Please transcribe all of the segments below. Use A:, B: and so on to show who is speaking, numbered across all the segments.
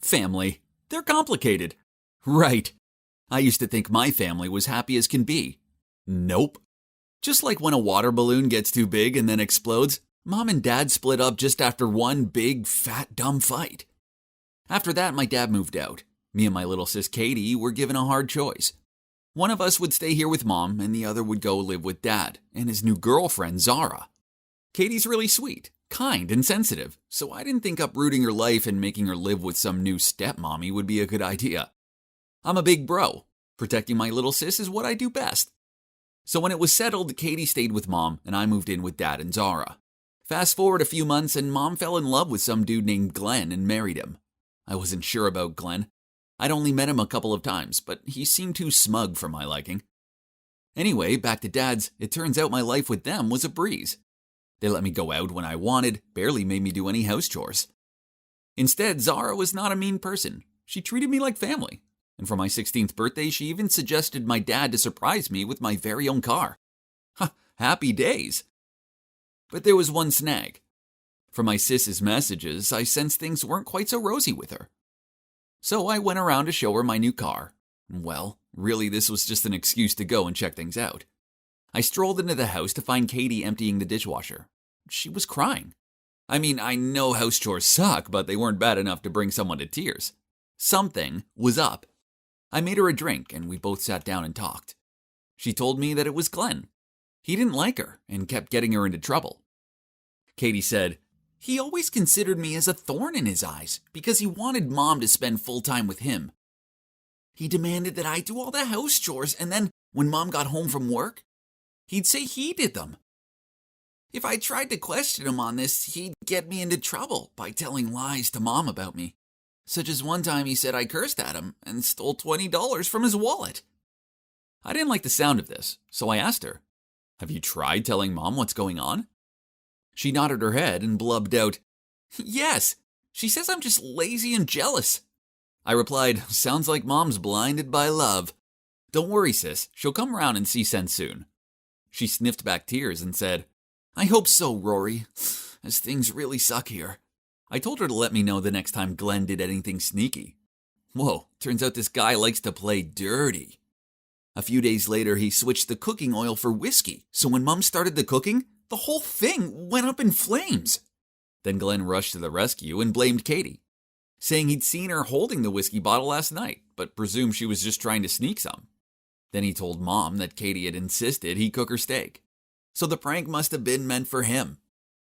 A: Family. They're complicated. Right. I used to think my family was happy as can be. Nope. Just like when a water balloon gets too big and then explodes, Mom and Dad split up just after one big, fat, dumb fight. After that, my dad moved out. Me and my little sis Katie were given a hard choice. One of us would stay here with Mom, and the other would go live with Dad and his new girlfriend, Zara. Katie's really sweet, kind, and sensitive, so I didn't think uprooting her life and making her live with some new stepmommy would be a good idea. I'm a big bro. Protecting my little sis is what I do best. So when it was settled, Katie stayed with Mom, and I moved in with Dad and Zara. Fast forward a few months, and Mom fell in love with some dude named Glenn and married him. I wasn't sure about Glenn. I'd only met him a couple of times, but he seemed too smug for my liking. Anyway, back to Dad's, it turns out my life with them was a breeze. They let me go out when I wanted, barely made me do any house chores. Instead, Zara was not a mean person. She treated me like family. And for my 16th birthday, she even suggested my dad to surprise me with my very own car. Happy days. But there was one snag. From my sis's messages, I sensed things weren't quite so rosy with her. So I went around to show her my new car. Well, really this was just an excuse to go and check things out. I strolled into the house to find Katie emptying the dishwasher. She was crying. I mean, I know house chores suck, but they weren't bad enough to bring someone to tears. Something was up. I made her a drink, and we both sat down and talked. She told me that it was Glenn. He didn't like her and kept getting her into trouble. Katie said, "He always considered me as a thorn in his eyes because he wanted Mom to spend full time with him. He demanded that I do all the house chores, and then when Mom got home from work, he'd say he did them. If I tried to question him on this, he'd get me into trouble by telling lies to Mom about me. Such as one time he said I cursed at him and stole $20 from his wallet." I didn't like the sound of this, so I asked her, "Have you tried telling Mom what's going on?" She nodded her head and blubbed out, "Yes, she says I'm just lazy and jealous." I replied, "Sounds like Mom's blinded by love. Don't worry, sis, she'll come around and see sense soon." She sniffed back tears and said, "I hope so, Rory, as things really suck here." I told her to let me know the next time Glenn did anything sneaky. Whoa, turns out this guy likes to play dirty. A few days later, he switched the cooking oil for whiskey, so when Mom started the cooking, the whole thing went up in flames. Then Glenn rushed to the rescue and blamed Katie, saying he'd seen her holding the whiskey bottle last night, but presumed she was just trying to sneak some. Then he told Mom that Katie had insisted he cook her steak, so the prank must have been meant for him.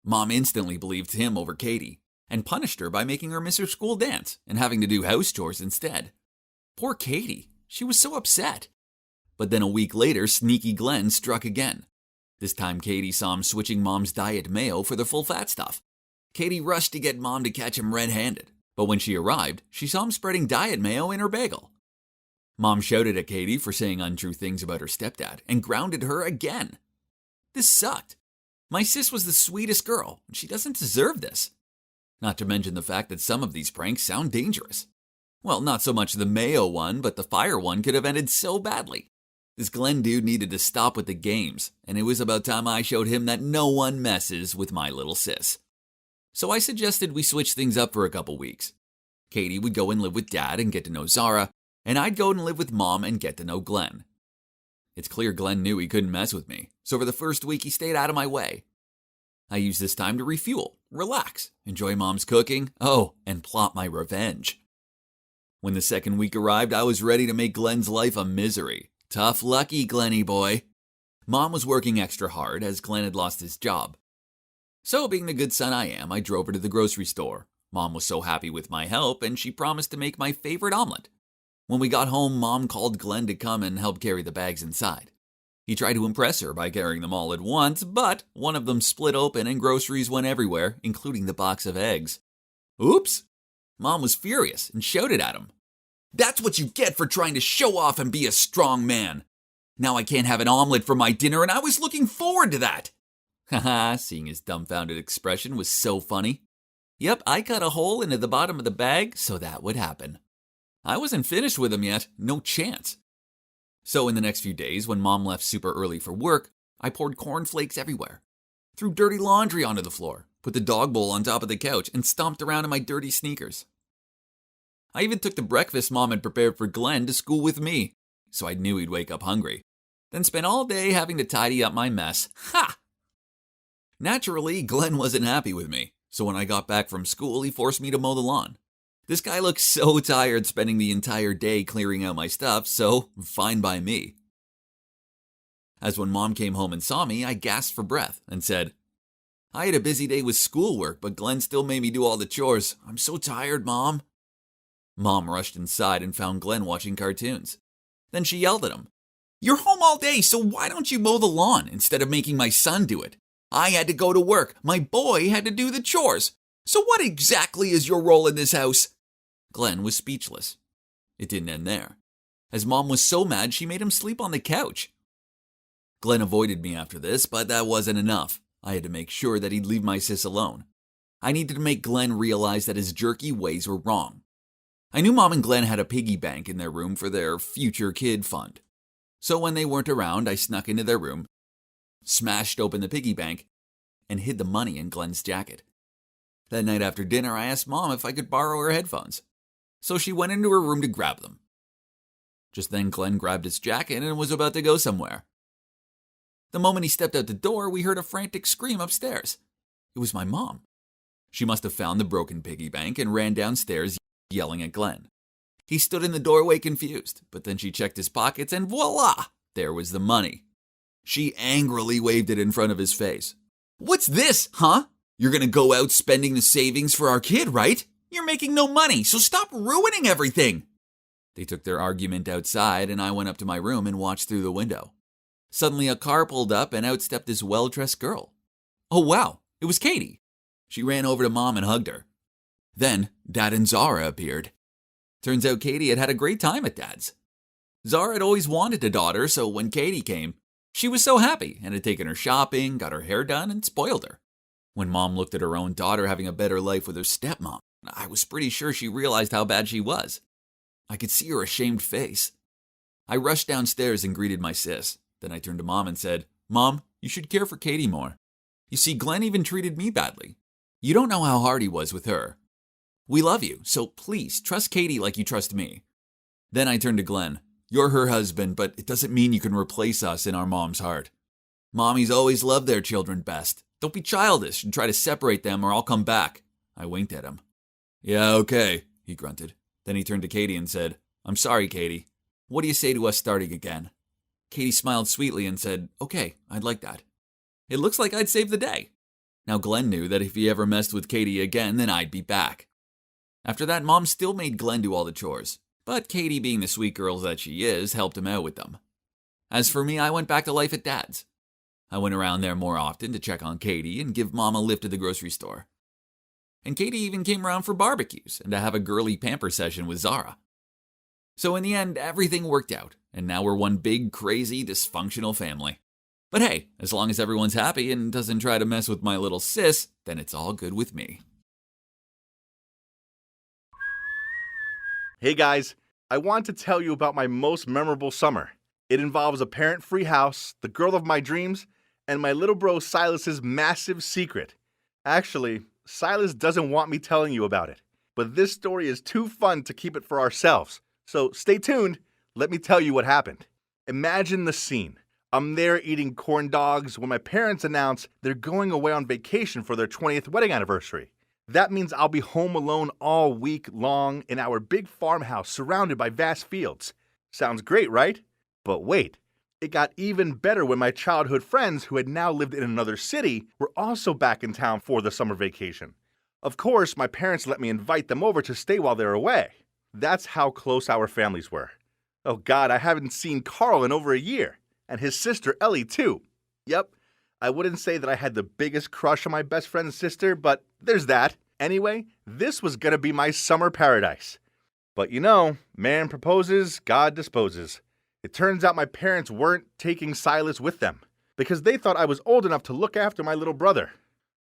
A: Mom instantly believed him over Katie, and punished her by making her miss her school dance and having to do house chores instead. Poor Katie, she was so upset. But then a week later, sneaky Glenn struck again. This time Katie saw him switching Mom's diet mayo for the full fat stuff. Katie rushed to get Mom to catch him red-handed, but when she arrived, she saw him spreading diet mayo in her bagel. Mom shouted at Katie for saying untrue things about her stepdad and grounded her again. This sucked. My sis was the sweetest girl, and she doesn't deserve this. Not to mention the fact that some of these pranks sound dangerous. Well, not so much the mayo one, but the fire one could have ended so badly. This Glenn dude needed to stop with the games, and it was about time I showed him that no one messes with my little sis. So I suggested we switch things up for a couple weeks. Katie would go and live with Dad and get to know Zara, and I'd go and live with Mom and get to know Glenn. It's clear Glenn knew he couldn't mess with me, so for the first week he stayed out of my way. I used this time to refuel, relax, enjoy Mom's cooking, and plot my revenge. When the second week arrived, I was ready to make Glenn's life a misery. Tough lucky, Glenny boy. Mom was working extra hard as Glenn had lost his job. So, being the good son I am, I drove her to the grocery store. Mom was so happy with my help, and she promised to make my favorite omelet. When we got home, Mom called Glenn to come and help carry the bags inside. He tried to impress her by carrying them all at once, but one of them split open and groceries went everywhere, including the box of eggs. Oops! Mom was furious and shouted at him. "That's what you get for trying to show off and be a strong man. Now I can't have an omelet for my dinner, and I was looking forward to that." Haha, seeing his dumbfounded expression was so funny. Yep, I cut a hole into the bottom of the bag so that would happen. I wasn't finished with him yet, no chance. So in the next few days, when Mom left super early for work, I poured cornflakes everywhere, threw dirty laundry onto the floor, put the dog bowl on top of the couch, and stomped around in my dirty sneakers. I even took the breakfast Mom had prepared for Glenn to school with me, so I knew he'd wake up hungry. Then spent all day having to tidy up my mess. Ha! Naturally, Glenn wasn't happy with me, so when I got back from school, he forced me to mow the lawn. This guy looked so tired spending the entire day clearing out my stuff, so fine by me. As when Mom came home and saw me, I gasped for breath and said, I had a busy day with schoolwork, but Glenn still made me do all the chores. I'm so tired, Mom. Mom rushed inside and found Glenn watching cartoons. Then she yelled at him. You're home all day, so why don't you mow the lawn instead of making my son do it? I had to go to work. My boy had to do the chores. So what exactly is your role in this house? Glenn was speechless. It didn't end there, as Mom was so mad she made him sleep on the couch. Glenn avoided me after this, but that wasn't enough. I had to make sure that he'd leave my sis alone. I needed to make Glenn realize that his jerky ways were wrong. I knew Mom and Glenn had a piggy bank in their room for their future kid fund. So when they weren't around, I snuck into their room, smashed open the piggy bank, and hid the money in Glenn's jacket. That night after dinner, I asked Mom if I could borrow her headphones. So she went into her room to grab them. Just then, Glenn grabbed his jacket and was about to go somewhere. The moment he stepped out the door, we heard a frantic scream upstairs. It was my mom. She must have found the broken piggy bank and ran downstairs yelling at Glenn. He stood in the doorway confused, but then she checked his pockets and voila! There was the money. She angrily waved it in front of his face. What's this, huh? You're gonna go out spending the savings for our kid, right? You're making no money, so stop ruining everything! They took their argument outside and I went up to my room and watched through the window. Suddenly a car pulled up and out stepped this well-dressed girl. Oh wow, it was Katie. She ran over to Mom and hugged her. Then Dad and Zara appeared. Turns out Katie had had a great time at Dad's. Zara had always wanted a daughter, so when Katie came, she was so happy and had taken her shopping, got her hair done, and spoiled her. When Mom looked at her own daughter having a better life with her stepmom, I was pretty sure she realized how bad she was. I could see her ashamed face. I rushed downstairs and greeted my sis. Then I turned to Mom and said, Mom, you should care for Katie more. You see, Glenn even treated me badly. You don't know how hard he was with her. We love you, so please trust Katie like you trust me. Then I turned to Glenn. You're her husband, but it doesn't mean you can replace us in our mom's heart. Mommies always love their children best. Don't be childish and try to separate them or I'll come back. I winked at him. Yeah, okay, he grunted. Then he turned to Katie and said, I'm sorry, Katie. What do you say to us starting again? Katie smiled sweetly and said, okay, I'd like that. It looks like I'd saved the day. Now Glenn knew that if he ever messed with Katie again, then I'd be back. After that, Mom still made Glenn do all the chores, but Katie, being the sweet girl that she is, helped him out with them. As for me, I went back to life at Dad's. I went around there more often to check on Katie and give Mom a lift to the grocery store. And Katie even came around for barbecues and to have a girly pamper session with Zara. So in the end, everything worked out, and now we're one big, crazy, dysfunctional family. But hey, as long as everyone's happy and doesn't try to mess with my little sis, then it's all good with me.
B: Hey guys, I want to tell you about my most memorable summer. It involves a parent-free house, the girl of my dreams, and my little bro Silas's massive secret. Actually, Silas doesn't want me telling you about it, but this story is too fun to keep it for ourselves. So stay tuned, let me tell you what happened. Imagine the scene. I'm there eating corn dogs when my parents announce they're going away on vacation for their 20th wedding anniversary. That means I'll be home alone all week long in our big farmhouse surrounded by vast fields. Sounds great, right? But wait, it got even better when my childhood friends who had now lived in another city were also back in town for the summer vacation. Of course, my parents let me invite them over to stay while they're away. That's how close our families were. Oh God, I haven't seen Carl in over a year. And his sister Ellie too. Yep, I wouldn't say that I had the biggest crush on my best friend's sister, but there's that. Anyway, this was gonna be my summer paradise. But you know, man proposes, God disposes. It turns out my parents weren't taking Silas with them because they thought I was old enough to look after my little brother.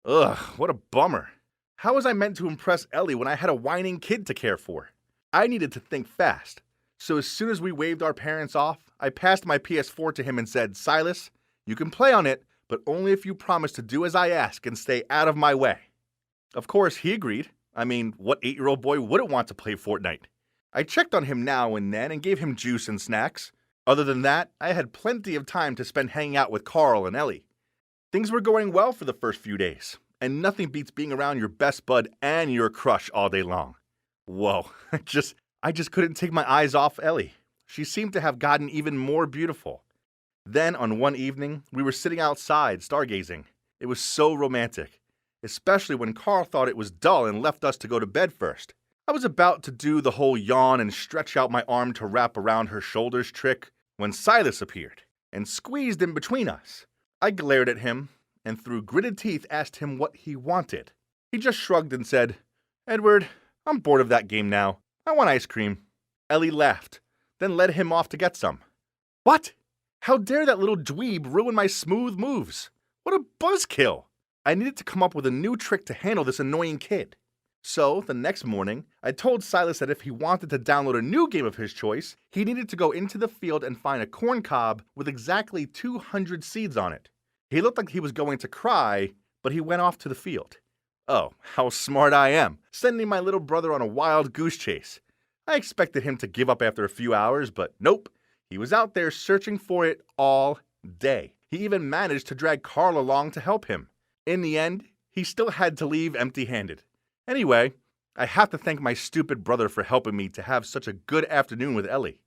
B: Ugh, what a bummer. How was I meant to impress Ellie when I had a whining kid to care for? I needed to think fast. So as soon as we waved our parents off, I passed my PS4 to him and said, Silas, you can play on it, but only if you promise to do as I ask and stay out of my way. Of course, he agreed. I mean, what 8-year-old boy wouldn't want to play Fortnite? I checked on him now and then and gave him juice and snacks. Other than that, I had plenty of time to spend hanging out with Carl and Ellie. Things were going well for the first few days, and nothing beats being around your best bud and your crush all day long. Whoa, I just couldn't take my eyes off Ellie. She seemed to have gotten even more beautiful. Then, on one evening, we were sitting outside stargazing. It was so romantic, especially when Carl thought it was dull and left us to go to bed first. I was about to do the whole yawn and stretch out my arm to wrap around her shoulders trick when Silas appeared and squeezed in between us. I glared at him and through gritted teeth asked him what he wanted. He just shrugged and said, "Edward, I'm bored of that game now. I want ice cream." Ellie laughed, then led him off to get some. What? How dare that little dweeb ruin my smooth moves? What a buzzkill! I needed to come up with a new trick to handle this annoying kid. So, the next morning, I told Silas that if he wanted to download a new game of his choice, he needed to go into the field and find a corn cob with exactly 200 seeds on it. He looked like he was going to cry, but he went off to the field. Oh, how smart I am, sending my little brother on a wild goose chase. I expected him to give up after a few hours, but nope. He was out there searching for it all day. He even managed to drag Carl along to help him. In the end, he still had to leave empty-handed. Anyway, I have to thank my stupid brother for helping me to have such a good afternoon with Ellie.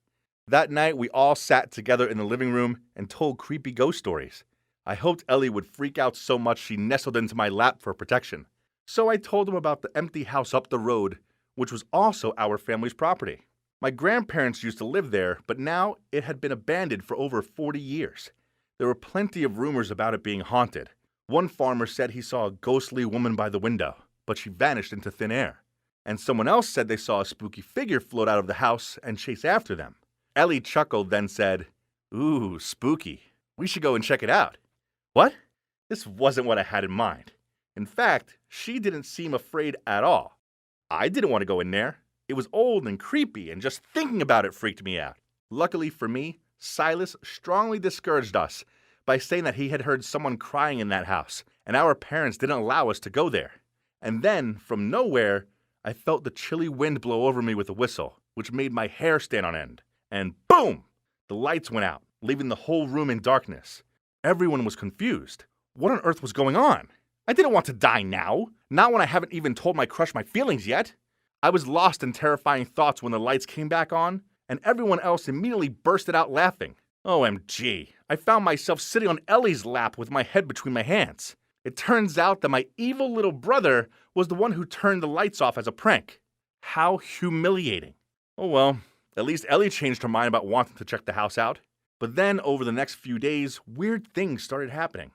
B: That night, we all sat together in the living room and told creepy ghost stories. I hoped Ellie would freak out so much she nestled into my lap for protection. So I told him about the empty house up the road, which was also our family's property. My grandparents used to live there, but now it had been abandoned for over 40 years. There were plenty of rumors about it being haunted. One farmer said he saw a ghostly woman by the window, but she vanished into thin air. And someone else said they saw a spooky figure float out of the house and chase after them. Ellie chuckled, then said, "Ooh, spooky. We should go and check it out." What? This wasn't what I had in mind. In fact, she didn't seem afraid at all. I didn't want to go in there. It was old and creepy, and just thinking about it freaked me out. Luckily for me, Silas strongly discouraged us by saying that he had heard someone crying in that house, and our parents didn't allow us to go there. And then, from nowhere, I felt the chilly wind blow over me with a whistle, which made my hair stand on end. And boom! The lights went out, leaving the whole room in darkness. Everyone was confused. What on earth was going on? I didn't want to die now, not when I haven't even told my crush my feelings yet. I was lost in terrifying thoughts when the lights came back on, and everyone else immediately bursted out laughing. OMG, I found myself sitting on Ellie's lap with my head between my hands. It turns out that my evil little brother was the one who turned the lights off as a prank. How humiliating. Oh well, at least Ellie changed her mind about wanting to check the house out. But then, over the next few days, weird things started happening.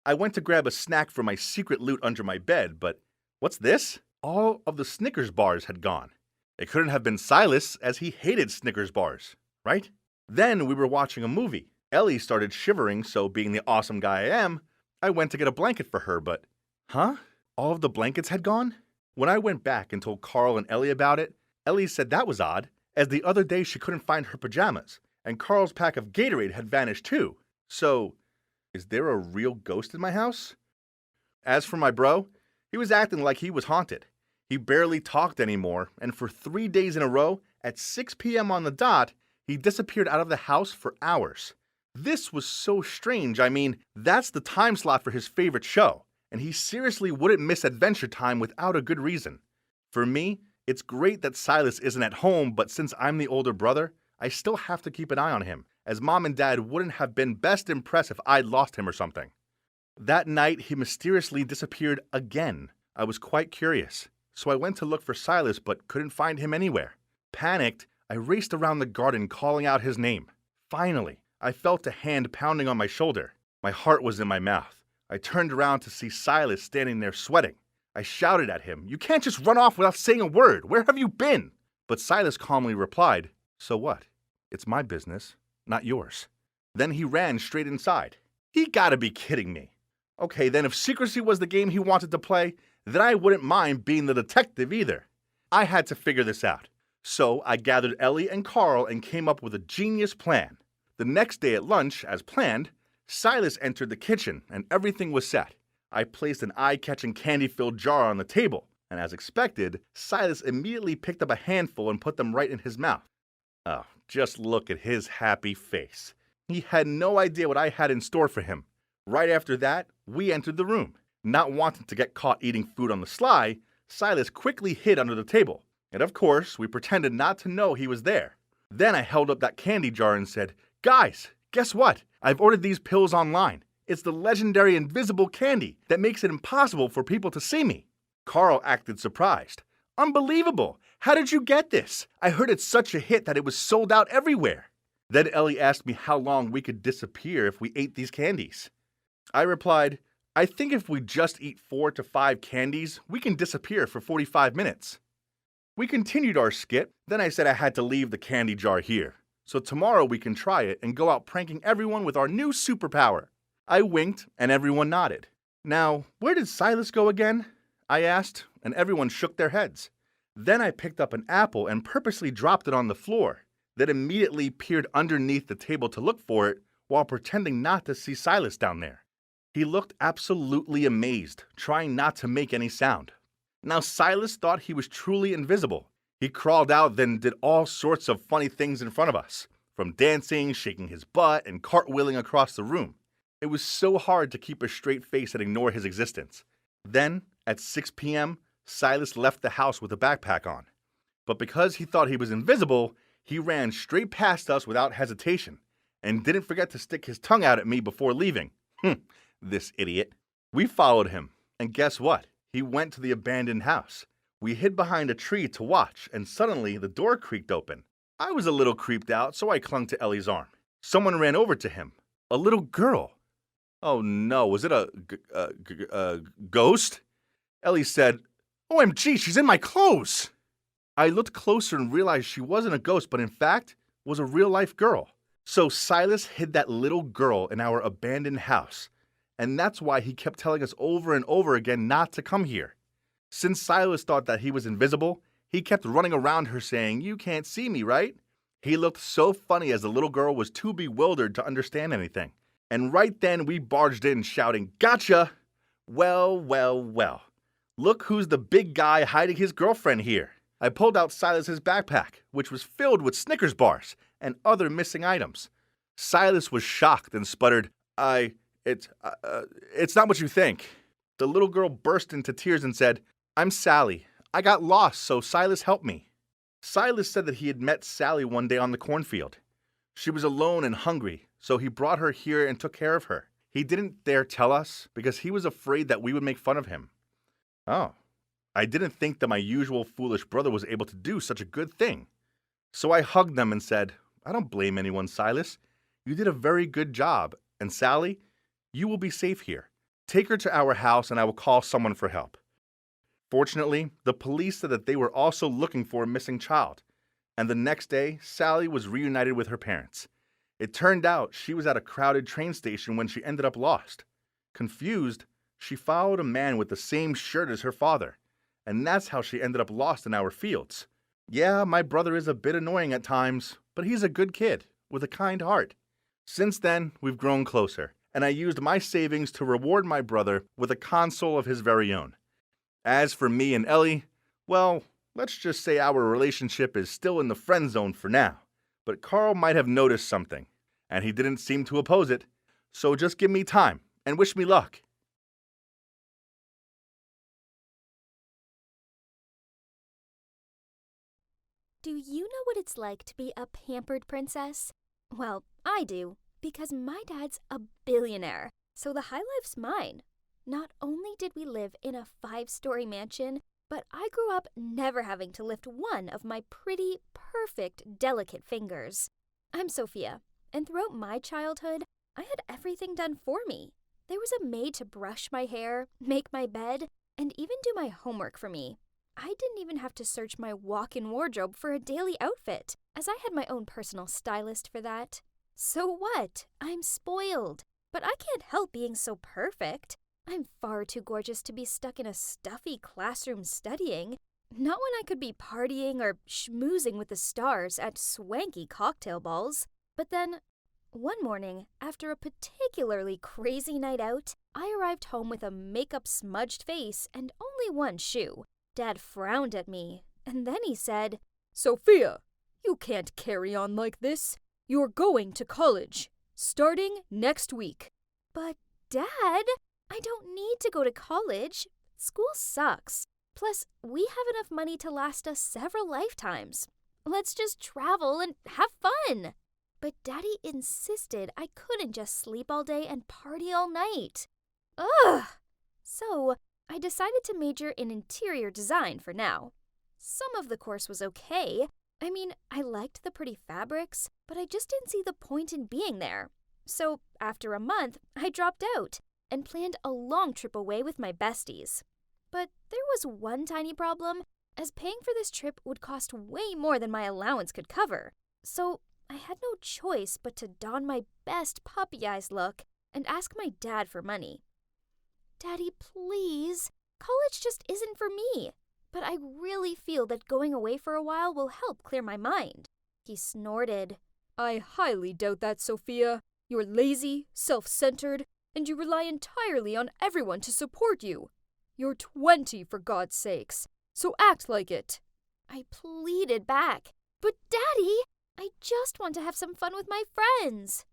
B: I went to grab a snack for my secret loot under my bed, but what's this? All of the Snickers bars had gone. It couldn't have been Silas, as he hated Snickers bars, right? Then we were watching a movie. Ellie started shivering, so being the awesome guy I am, I went to get a blanket for her, but... Huh? All of the blankets had gone? When I went back and told Carl and Ellie about it, Ellie said that was odd, as the other day she couldn't find her pajamas, and Carl's pack of Gatorade had vanished too. So, is there a real ghost in my house? As for my bro, he was acting like he was haunted. He barely talked anymore, and for 3 days in a row, at 6 p.m. on the dot, he disappeared out of the house for hours. This was so strange. I mean, that's the time slot for his favorite show, and he seriously wouldn't miss Adventure Time without a good reason. For me, it's great that Silas isn't at home, but since I'm the older brother, I still have to keep an eye on him, as Mom and Dad wouldn't have been best impressed if I'd lost him or something. That night, he mysteriously disappeared again. I was quite curious, so I went to look for Silas but couldn't find him anywhere. Panicked, I raced around the garden calling out his name. Finally, I felt a hand pounding on my shoulder. My heart was in my mouth. I turned around to see Silas standing there sweating. I shouted at him, "You can't just run off without saying a word. Where have you been?" But Silas calmly replied, "So what? It's my business, not yours." Then he ran straight inside. He gotta be kidding me. Okay, then if secrecy was the game he wanted to play, then I wouldn't mind being the detective either. I had to figure this out. So I gathered Ellie and Carl and came up with a genius plan. The next day at lunch, as planned, Silas entered the kitchen and everything was set. I placed an eye-catching candy-filled jar on the table, and as expected, Silas immediately picked up a handful and put them right in his mouth. Oh, just look at his happy face. He had no idea what I had in store for him. Right after that, we entered the room. Not wanting to get caught eating food on the sly, Silas quickly hid under the table. And of course, we pretended not to know he was there. Then I held up that candy jar and said, "Guys, guess what? I've ordered these pills online. It's the legendary invisible candy that makes it impossible for people to see me." Carl acted surprised. "Unbelievable! How did you get this? I heard it's such a hit that it was sold out everywhere." Then Ellie asked me how long we could disappear if we ate these candies. I replied, "I think if we just eat 4 to 5 candies, we can disappear for 45 minutes. We continued our skit, then I said I had to leave the candy jar here. So tomorrow we can try it and go out pranking everyone with our new superpower. I winked and everyone nodded. "Now, where did Silas go again?" I asked, and everyone shook their heads. Then I picked up an apple and purposely dropped it on the floor, then immediately peered underneath the table to look for it while pretending not to see Silas down there. He looked absolutely amazed, trying not to make any sound. Now Silas thought he was truly invisible. He crawled out, then did all sorts of funny things in front of us, from dancing, shaking his butt, and cartwheeling across the room. It was so hard to keep a straight face and ignore his existence. Then, at 6 p.m., Silas left the house with a backpack on. But because he thought he was invisible, he ran straight past us without hesitation, and didn't forget to stick his tongue out at me before leaving. This idiot. We followed him, and guess what? He went to the abandoned house. We hid behind a tree to watch, and suddenly the door creaked open. I was a little creeped out, so I clung to Ellie's arm. Someone ran over to him. A little girl. Oh no, was it a ghost? Ellie said, "OMG, she's in my clothes!" I looked closer and realized she wasn't a ghost, but in fact, was a real-life girl. So Silas hid that little girl in our abandoned house, and that's why he kept telling us over and over again not to come here. Since Silas thought that he was invisible, he kept running around her saying, "You can't see me, right?" He looked so funny as the little girl was too bewildered to understand anything. And right then we barged in shouting, "Gotcha!" Well, well, well. Look who's the big guy hiding his girlfriend here. I pulled out Silas's backpack, which was filled with Snickers bars and other missing items. Silas was shocked and sputtered, It's not what you think." The little girl burst into tears and said, "I'm Sally. I got lost, so Silas helped me." Silas said that he had met Sally one day on the cornfield. She was alone and hungry, so he brought her here and took care of her. He didn't dare tell us because he was afraid that we would make fun of him. Oh, I didn't think that my usual foolish brother was able to do such a good thing. So I hugged them and said, "I don't blame anyone, Silas. You did a very good job, and Sally, you will be safe here. Take her to our house and I will call someone for help." Fortunately, the police said that they were also looking for a missing child, and the next day, Sally was reunited with her parents. It turned out she was at a crowded train station when she ended up lost. Confused, she followed a man with the same shirt as her father, and that's how she ended up lost in our fields. Yeah, my brother is a bit annoying at times, but he's a good kid with a kind heart. Since then, we've grown closer, and I used my savings to reward my brother with a console of his very own. As for me and Ellie, well, let's just say our relationship is still in the friend zone for now, but Carl might have noticed something, and he didn't seem to oppose it, so just give me time and wish me luck.
C: Do you know what it's like to be a pampered princess? Well, I do, because my dad's a billionaire, so the high life's mine. Not only did we live in a 5-story mansion, but I grew up never having to lift one of my pretty, perfect, delicate fingers. I'm Sophia, and throughout my childhood, I had everything done for me. There was a maid to brush my hair, make my bed, and even do my homework for me. I didn't even have to search my walk-in wardrobe for a daily outfit, as I had my own personal stylist for that. So what? I'm spoiled. But I can't help being so perfect. I'm far too gorgeous to be stuck in a stuffy classroom studying. Not when I could be partying or schmoozing with the stars at swanky cocktail balls. But then, one morning, after a particularly crazy night out, I arrived home with a makeup-smudged face and only one shoe. Dad frowned at me, and then he said,
D: Sophia, you can't carry on like this. You're going to college, starting next week.
C: But, Dad, I don't need to go to college. School sucks. Plus, we have enough money to last us several lifetimes. Let's just travel and have fun. But Daddy insisted I couldn't just sleep all day and party all night. Ugh! So, I decided to major in interior design for now. Some of the course was okay. I mean, I liked the pretty fabrics, but I just didn't see the point in being there. So, after a month, I dropped out and planned a long trip away with my besties. But there was one tiny problem, as paying for this trip would cost way more than my allowance could cover. So, I had no choice but to don my best puppy eyes look and ask my dad for money. Daddy, please. College just isn't for me. But I really feel that going away for a while will help clear my mind. He snorted.
D: I highly doubt that, Sophia. You're lazy, self-centered, and you rely entirely on everyone to support you. You're 20, for God's sakes, so act like it.
C: I pleaded back. But Daddy, I just want to have some fun with my friends.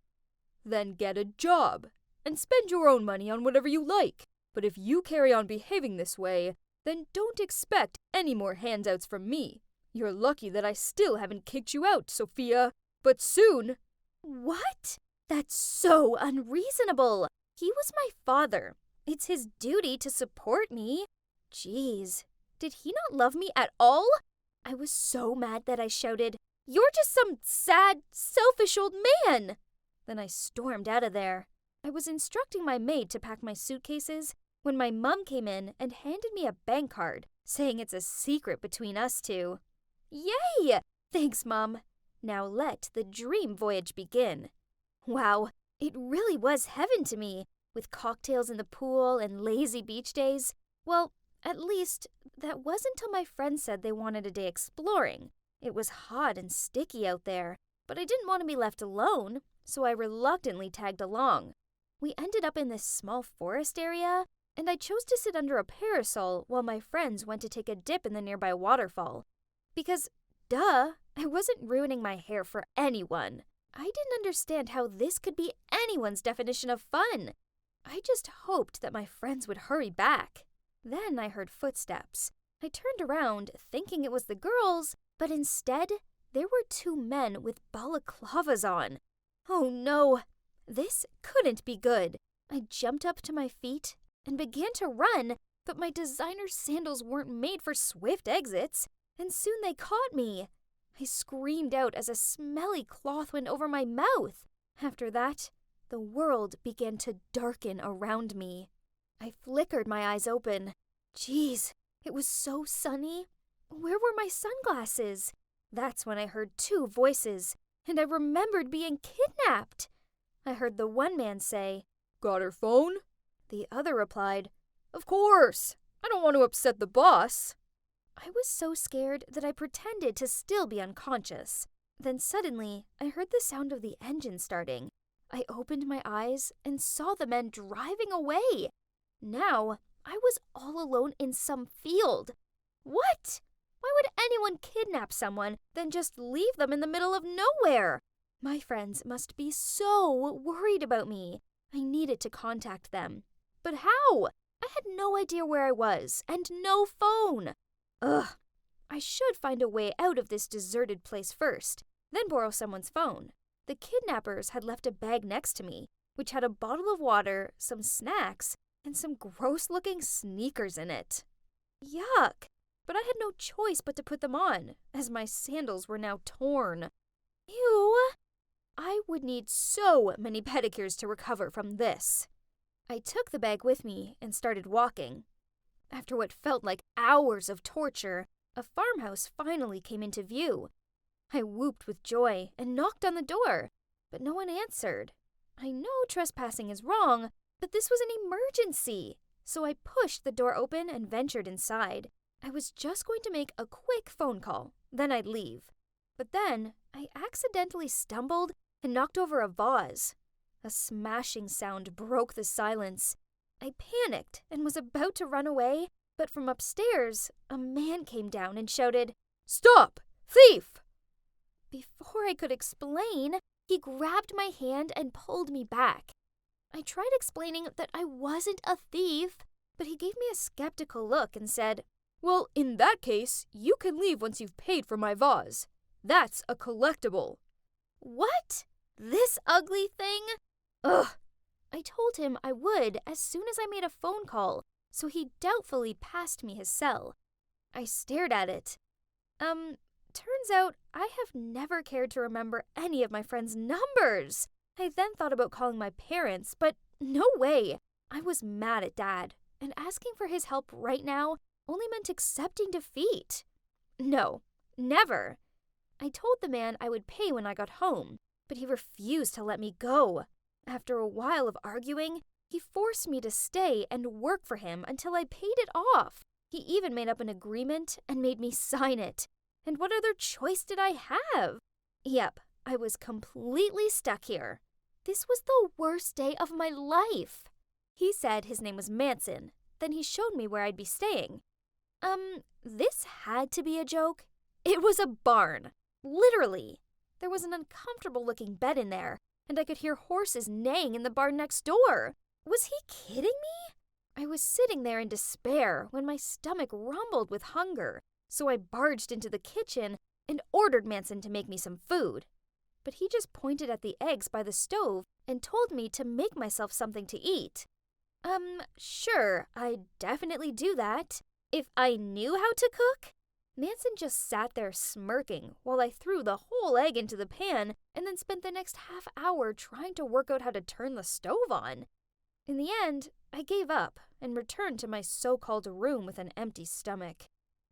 D: Then get a job and spend your own money on whatever you like. But if you carry on behaving this way, then don't expect any more handouts from me. You're lucky that I still haven't kicked you out, Sophia. But soon.
C: What? That's so unreasonable. He was my father. It's his duty to support me. Jeez, did he not love me at all? I was so mad that I shouted, "You're just some sad, selfish old man!" Then I stormed out of there. I was instructing my maid to pack my suitcases when my mom came in and handed me a bank card, saying it's a secret between us two. Yay! Thanks, Mom. Now let the dream voyage begin. Wow, it really was heaven to me, with cocktails in the pool and lazy beach days. Well, at least, that was until my friends said they wanted a day exploring. It was hot and sticky out there, but I didn't want to be left alone, so I reluctantly tagged along. We ended up in this small forest area, and I chose to sit under a parasol while my friends went to take a dip in the nearby waterfall. Because, duh, I wasn't ruining my hair for anyone. I didn't understand how this could be anyone's definition of fun. I just hoped that my friends would hurry back. Then I heard footsteps. I turned around, thinking it was the girls, but instead, there were two men with balaclavas on. Oh no, this couldn't be good. I jumped up to my feet and began to run, but my designer sandals weren't made for swift exits, and soon they caught me. I screamed out as a smelly cloth went over my mouth. After that, the world began to darken around me. I flickered my eyes open. Geez, it was so sunny. Where were my sunglasses? That's when I heard two voices, and I remembered being kidnapped. I heard the one man say,
D: Got her phone?
C: The other replied,
D: Of course. I don't want to upset the boss.
C: I was so scared that I pretended to still be unconscious. Then suddenly, I heard the sound of the engine starting. I opened my eyes and saw the men driving away. Now, I was all alone in some field. What? Why would anyone kidnap someone, then just leave them in the middle of nowhere? My friends must be so worried about me. I needed to contact them. But how? I had no idea where I was, and no phone. Ugh. I should find a way out of this deserted place first, then borrow someone's phone. The kidnappers had left a bag next to me, which had a bottle of water, some snacks, and some gross-looking sneakers in it. Yuck! But I had no choice but to put them on, as my sandals were now torn. Ew! I would need so many pedicures to recover from this. I took the bag with me and started walking. After what felt like hours of torture, a farmhouse finally came into view. I whooped with joy and knocked on the door, but no one answered. I know trespassing is wrong, but this was an emergency, so I pushed the door open and ventured inside. I was just going to make a quick phone call, then I'd leave. But then I accidentally stumbled and knocked over a vase. A smashing sound broke the silence. I panicked and was about to run away, But from upstairs, a man came down and shouted,
D: "Stop! Thief!"
C: Before I could explain, he grabbed my hand and pulled me back. I tried explaining that I wasn't a thief, but he gave me a skeptical look and said,
D: "Well, in that case, you can leave once you've paid for my vase. That's a collectible."
C: "What? This ugly thing?" Ugh! I told him I would as soon as I made a phone call, so he doubtfully passed me his cell. I stared at it. Turns out I have never cared to remember any of my friends' numbers. I then thought about calling my parents, but no way. I was mad at Dad, and asking for his help right now only meant accepting defeat. No, never. I told the man I would pay when I got home, but he refused to let me go. After a while of arguing, he forced me to stay and work for him until I paid it off. He even made up an agreement and made me sign it. And what other choice did I have? Yep, I was completely stuck here. This was the worst day of my life. He said his name was Manson. Then he showed me where I'd be staying. This had to be a joke. It was a barn. Literally. There was an uncomfortable-looking bed in there, and I could hear horses neighing in the barn next door. Was he kidding me? I was sitting there in despair when my stomach rumbled with hunger, so I barged into the kitchen and ordered Manson to make me some food. But he just pointed at the eggs by the stove and told me to make myself something to eat. Sure, I'd definitely do that. If I knew how to cook? Manson just sat there smirking while I threw the whole egg into the pan and then spent the next half hour trying to work out how to turn the stove on. In the end, I gave up and returned to my so-called room with an empty stomach.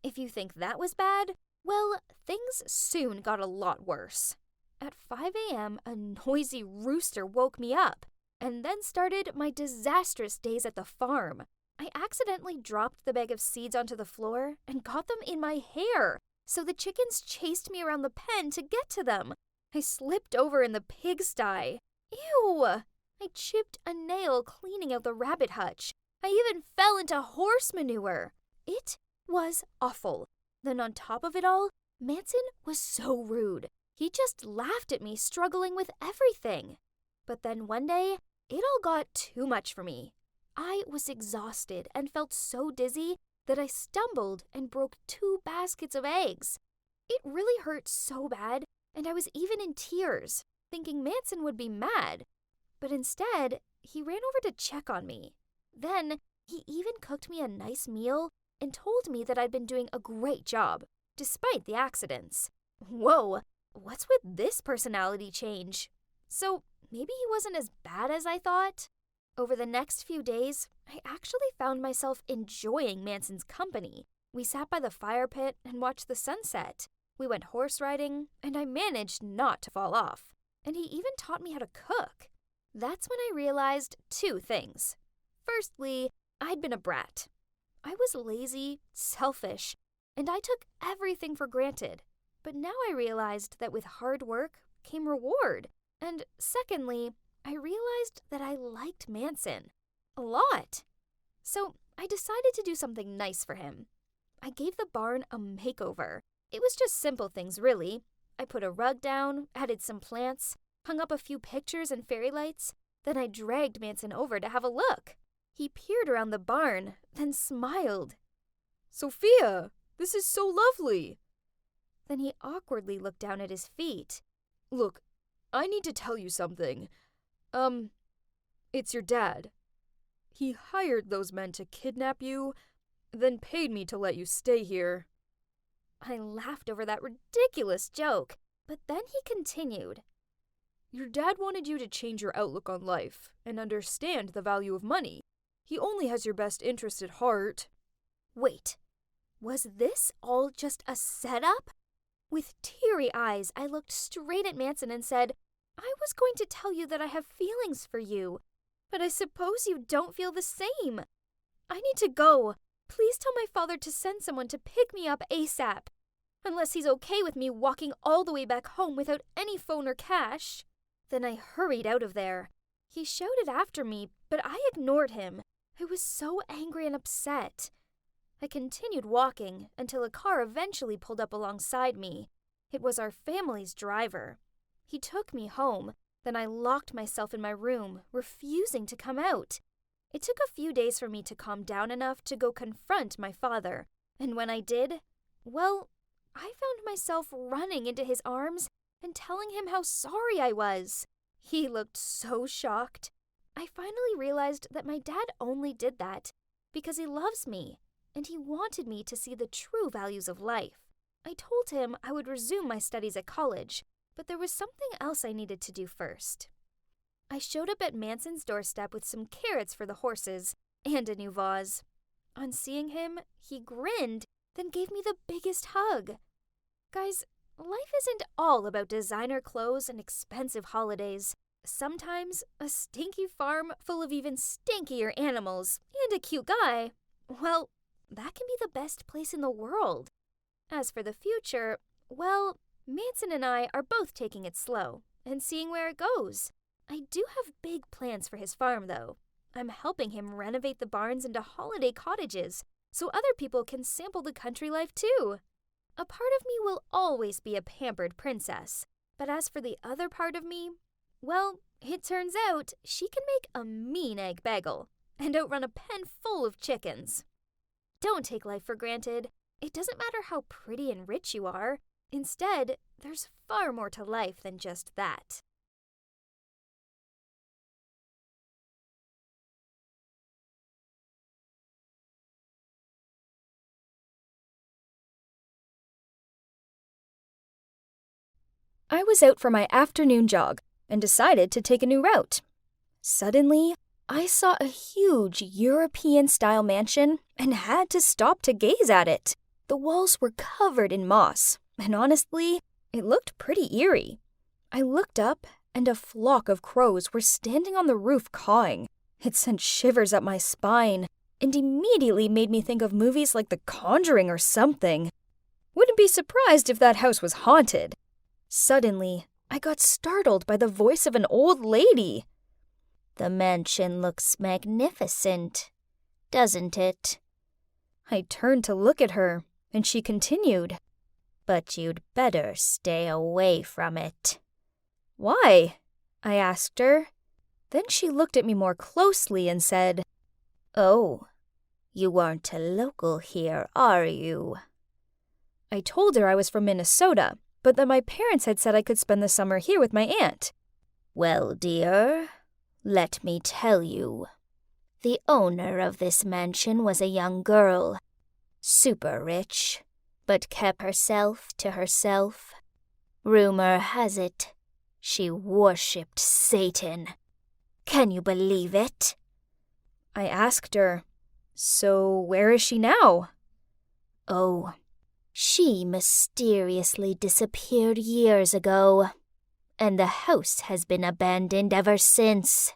C: If you think that was bad, well, things soon got a lot worse. At 5 a.m., a noisy rooster woke me up, and then started my disastrous days at the farm. I accidentally dropped the bag of seeds onto the floor and got them in my hair, so the chickens chased me around the pen to get to them. I slipped over in the pigsty. Ew! I chipped a nail cleaning out the rabbit hutch. I even fell into horse manure. It was awful. Then on top of it all, Manson was so rude. He just laughed at me struggling with everything. But then one day, it all got too much for me. I was exhausted and felt so dizzy that I stumbled and broke 2 baskets of eggs. It really hurt so bad, and I was even in tears, thinking Manson would be mad. But instead, he ran over to check on me. Then, he even cooked me a nice meal and told me that I'd been doing a great job, despite the accidents. Whoa, what's with this personality change? So, maybe he wasn't as bad as I thought? Over the next few days, I actually found myself enjoying Manson's company. We sat by the fire pit and watched the sunset. We went horse riding, and I managed not to fall off. And he even taught me how to cook. That's when I realized 2 things. Firstly, I'd been a brat. I was lazy, selfish, and I took everything for granted. But now I realized that with hard work came reward. And secondly, I realized that I liked Manson a lot. So I decided to do something nice for him. I gave the barn a makeover. It was just simple things, really. I put a rug down, added some plants, hung up a few pictures and fairy lights. Then I dragged Manson over to have a look. He peered around the barn, then smiled.
D: "Sophia, this is so lovely."
C: Then he awkwardly looked down at his feet.
D: "Look, I need to tell you something. It's your dad. He hired those men to kidnap you, then paid me to let you stay here."
C: I laughed over that ridiculous joke, but then he continued.
D: "Your dad wanted you to change your outlook on life and understand the value of money. He only has your best interest at heart."
C: Wait, was this all just a setup? With teary eyes, I looked straight at Manson and said, "I was going to tell you that I have feelings for you, but I suppose you don't feel the same. I need to go. Please tell my father to send someone to pick me up ASAP, unless he's okay with me walking all the way back home without any phone or cash." Then I hurried out of there. He shouted after me, but I ignored him. I was so angry and upset. I continued walking until a car eventually pulled up alongside me. It was our family's driver. He took me home, then I locked myself in my room, refusing to come out. It took a few days for me to calm down enough to go confront my father, and when I did, well, I found myself running into his arms and telling him how sorry I was. He looked so shocked. I finally realized that my dad only did that because he loves me, and he wanted me to see the true values of life. I told him I would resume my studies at college, but there was something else I needed to do first. I showed up at Manson's doorstep with some carrots for the horses and a new vase. On seeing him, he grinned, then gave me the biggest hug. Guys, life isn't all about designer clothes and expensive holidays. Sometimes a stinky farm full of even stinkier animals and a cute guy, well, that can be the best place in the world. As for the future, well, Manson and I are both taking it slow and seeing where it goes. I do have big plans for his farm, though. I'm helping him renovate the barns into holiday cottages so other people can sample the country life too. A part of me will always be a pampered princess, but as for the other part of me, well, it turns out she can make a mean egg bagel and outrun a pen full of chickens. Don't take life for granted. It doesn't matter how pretty and rich you are. Instead, there's far more to life than just that. I was out for my afternoon jog and decided to take a new route. Suddenly, I saw a huge European-style mansion and had to stop to gaze at it. The walls were covered in moss, and honestly, it looked pretty eerie. I looked up, and a flock of crows were standing on the roof cawing. It sent shivers up my spine, and immediately made me think of movies like The Conjuring or something. Wouldn't be surprised if that house was haunted. Suddenly, I got startled by the voice of an old lady.
E: "The mansion looks magnificent, doesn't it?"
C: I turned to look at her, and she continued,
E: "But you'd better stay away from it."
C: "Why?" I asked her. Then she looked at me more closely and said,
E: "Oh, you aren't a local here, are you?"
C: I told her I was from Minnesota, but that my parents had said I could spend the summer here with my aunt.
E: "Well, dear, let me tell you. The owner of this mansion was a young girl, super rich, but kept herself to herself. Rumor has it, she worshipped Satan. Can you believe it?"
C: I asked her, "So where is she now?"
E: "Oh, she mysteriously disappeared years ago, and the house has been abandoned ever since,"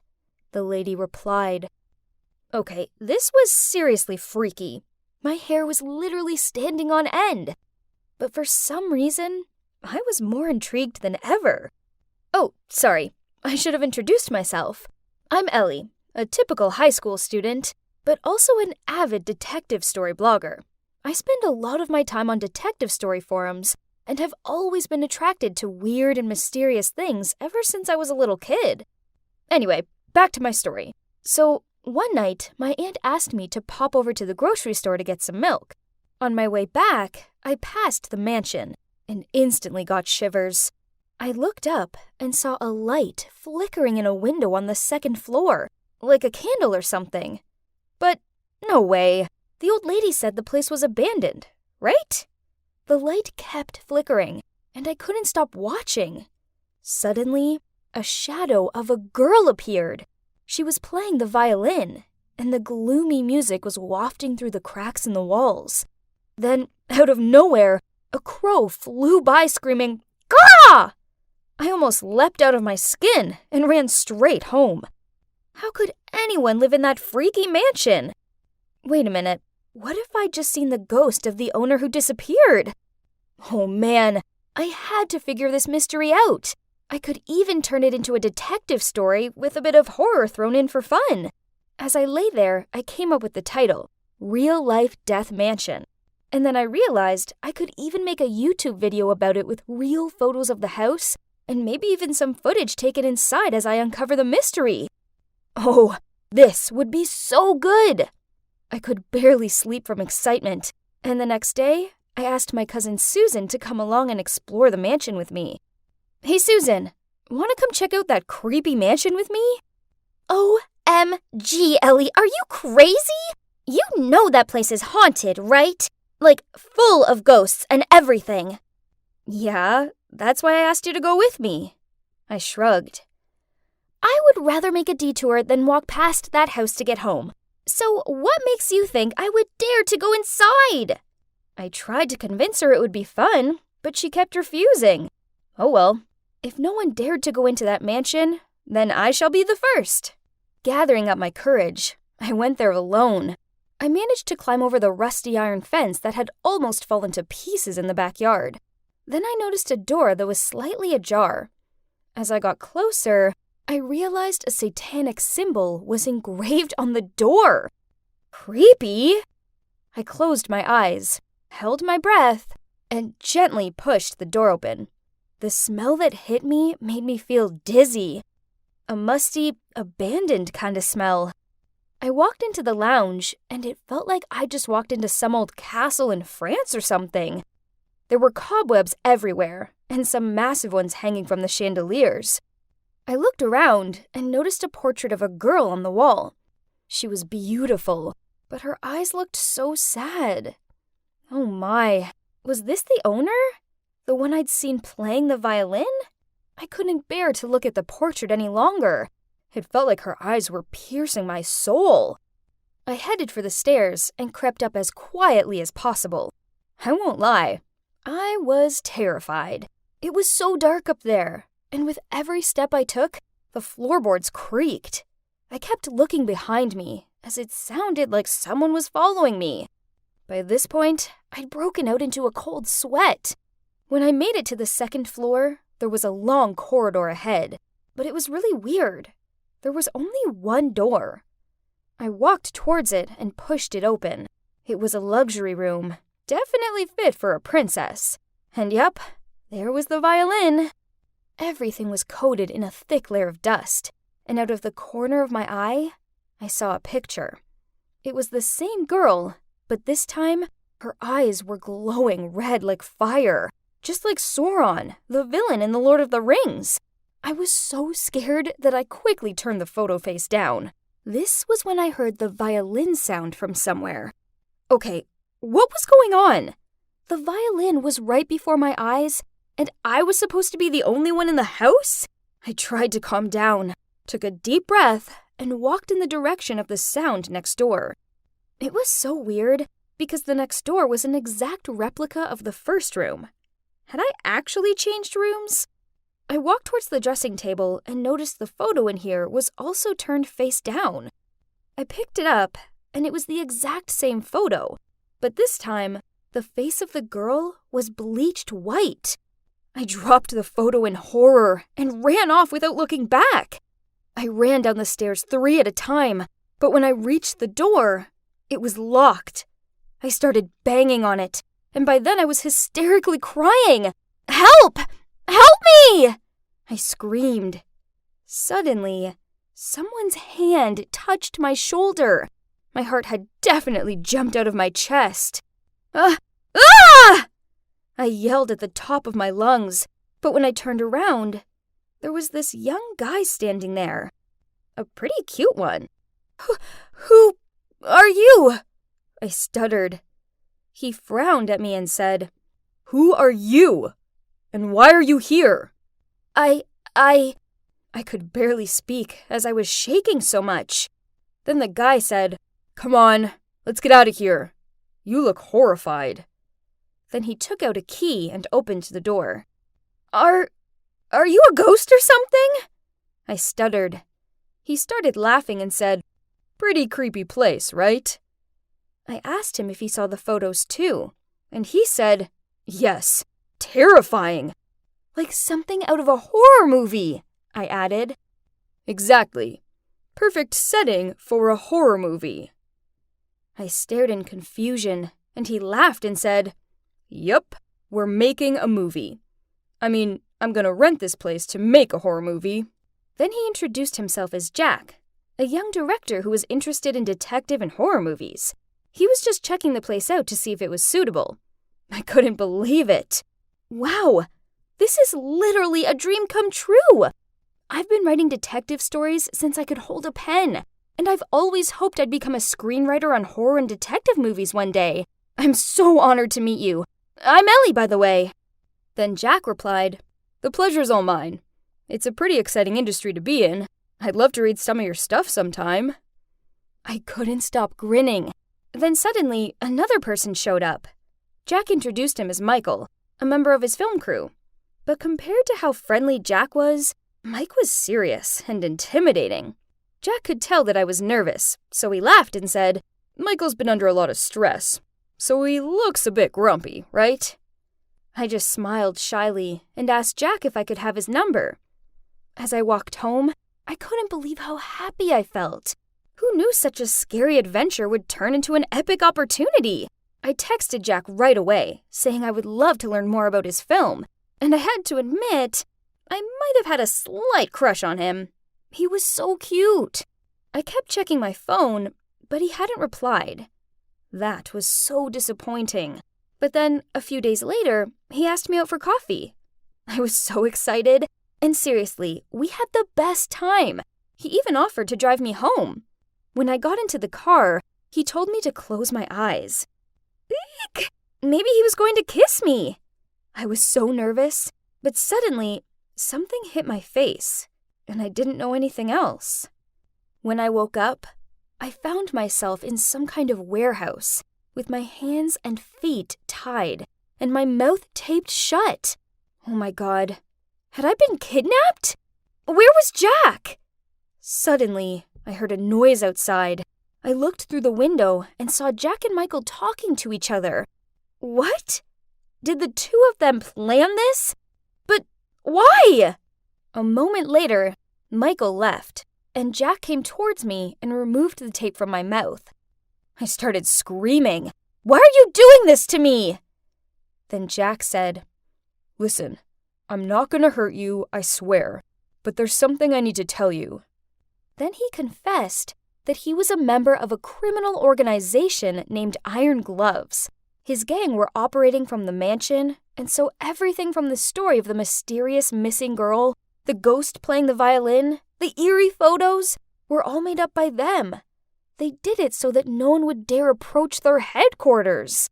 C: the lady replied. Okay, this was seriously freaky. My hair was literally standing on end. But for some reason, I was more intrigued than ever. Oh, sorry, I should have introduced myself. I'm Ellie, a typical high school student, but also an avid detective story blogger. I spend a lot of my time on detective story forums and have always been attracted to weird and mysterious things ever since I was a little kid. Anyway, back to my story. So, one night, my aunt asked me to pop over to the grocery store to get some milk. On my way back, I passed the mansion and instantly got shivers. I looked up and saw a light flickering in a window on the second floor, like a candle or something. But no way. The old lady said the place was abandoned, right? The light kept flickering, and I couldn't stop watching. Suddenly, a shadow of a girl appeared. She was playing the violin, and the gloomy music was wafting through the cracks in the walls. Then, out of nowhere, a crow flew by screaming, "Caw!" I almost leapt out of my skin and ran straight home. How could anyone live in that freaky mansion? Wait a minute. What if I'd just seen the ghost of the owner who disappeared? Oh man, I had to figure this mystery out. I could even turn it into a detective story with a bit of horror thrown in for fun. As I lay there, I came up with the title,
D: real-life death mansion. And then I realized I could even make a YouTube video about it with real photos of the house and maybe even some footage taken inside as I uncover the mystery. Oh, this would be so good! I could barely sleep from excitement, and the next day, I asked my cousin Susan to come along and explore the mansion with me. Hey Susan, want to come check out that creepy mansion with me?
E: OMG, Ellie, are you crazy? You know that place is haunted, right? Like, full of ghosts and everything.
D: Yeah, that's why I asked you to go with me. I shrugged.
E: I would rather make a detour than walk past that house to get home. So what makes you think I would dare to go inside?
D: I tried to convince her it would be fun, but she kept refusing. Oh well, if no one dared to go into that mansion, then I shall be the first. Gathering up my courage, I went there alone. I managed to climb over the rusty iron fence that had almost fallen to pieces in the backyard. Then I noticed a door that was slightly ajar. As I got closer, I realized a satanic symbol was engraved on the door. Creepy! I closed my eyes, held my breath, and gently pushed the door open. The smell that hit me made me feel dizzy. A musty, abandoned kind of smell. I walked into the lounge, and it felt like I just walked into some old castle in France or something. There were cobwebs everywhere, and some massive ones hanging from the chandeliers. I looked around and noticed a portrait of a girl on the wall. She was beautiful, but her eyes looked so sad. Oh my, was this the owner? The one I'd seen playing the violin? I couldn't bear to look at the portrait any longer. It felt like her eyes were piercing my soul. I headed for the stairs and crept up as quietly as possible. I won't lie, I was terrified. It was so dark up there, and with every step I took, the floorboards creaked. I kept looking behind me, as it sounded like someone was following me. By this point, I'd broken out into a cold sweat. When I made it to the second floor, there was a long corridor ahead, but it was really weird. There was only one door. I walked towards it and pushed it open. It was a luxury room, definitely fit for a princess. And yup, there was the violin. Everything was coated in a thick layer of dust, and out of the corner of my eye, I saw a picture. It was the same girl, but this time, her eyes were glowing red like fire, just like Sauron, the villain in The Lord of the Rings. I was so scared that I quickly turned the photo face down. This was when I heard the violin sound from somewhere. Okay, what was going on? The violin was right before my eyes, and I was supposed to be the only one in the house? I tried to calm down, took a deep breath, and walked in the direction of the sound next door. It was so weird, because the next door was an exact replica of the first room. Had I actually changed rooms? I walked towards the dressing table and noticed the photo in here was also turned face down. I picked it up, and it was the exact same photo, but this time, the face of the girl was bleached white. I dropped the photo in horror and ran off without looking back. I ran down the stairs 3 at a time, but when I reached the door, it was locked. I started banging on it, and by then I was hysterically crying. "Help! Help me!" I screamed. Suddenly, someone's hand touched my shoulder. My heart had definitely jumped out of my chest. Ah! I yelled at the top of my lungs, but when I turned around, there was this young guy standing there. A pretty cute one. Who are you? I stuttered. He frowned at me and said, "Who are you? And why are you here?" I could barely speak as I was shaking so much. Then the guy said, "Come on, let's get out of here. You look horrified." Then he took out a key and opened the door. Are you a ghost or something?" I stuttered. He started laughing and said, "Pretty creepy place, right?" I asked him if he saw the photos too, and he said, "Yes, terrifying. Like something out of a horror movie," I added. "Exactly. Perfect setting for a horror movie." I stared in confusion, and he laughed and said, "Yup, we're making a movie. I mean, I'm gonna rent this place to make a horror movie." Then he introduced himself as Jack, a young director who was interested in detective and horror movies. He was just checking the place out to see if it was suitable. I couldn't believe it. Wow, this is literally a dream come true! I've been writing detective stories since I could hold a pen, and I've always hoped I'd become a screenwriter on horror and detective movies one day. I'm so honored to meet you. I'm Ellie, by the way. Then Jack replied, "The pleasure's all mine. It's a pretty exciting industry to be in. I'd love to read some of your stuff sometime." I couldn't stop grinning. Then suddenly, another person showed up. Jack introduced him as Michael, a member of his film crew. But compared to how friendly Jack was, Mike was serious and intimidating. Jack could tell that I was nervous, so he laughed and said, "Michael's been under a lot of stress, so he looks a bit grumpy, right?" I just smiled shyly and asked Jack if I could have his number. As I walked home, I couldn't believe how happy I felt. Who knew such a scary adventure would turn into an epic opportunity? I texted Jack right away, saying I would love to learn more about his film, and I had to admit, I might have had a slight crush on him. He was so cute. I kept checking my phone, but he hadn't replied. That was so disappointing. But then, a few days later, he asked me out for coffee. I was so excited, and seriously, we had the best time. He even offered to drive me home. When I got into the car, he told me to close my eyes. Eek! Maybe he was going to kiss me. I was so nervous, but suddenly, something hit my face, and I didn't know anything else. When I woke up, I found myself in some kind of warehouse, with my hands and feet tied, and my mouth taped shut. Oh my God, had I been kidnapped? Where was Jack? Suddenly, I heard a noise outside. I looked through the window and saw Jack and Michael talking to each other. What? Did the two of them plan this? But why? A moment later, Michael left, and Jack came towards me and removed the tape from my mouth. I started screaming, "Why are you doing this to me?" Then Jack said, "Listen, I'm not gonna hurt you, I swear, but there's something I need to tell you." Then he confessed that he was a member of a criminal organization named Iron Gloves. His gang were operating from the mansion, and so everything from the story of the mysterious missing girl, the ghost playing the violin, the eerie photos, were all made up by them. They did it so that no one would dare approach their headquarters.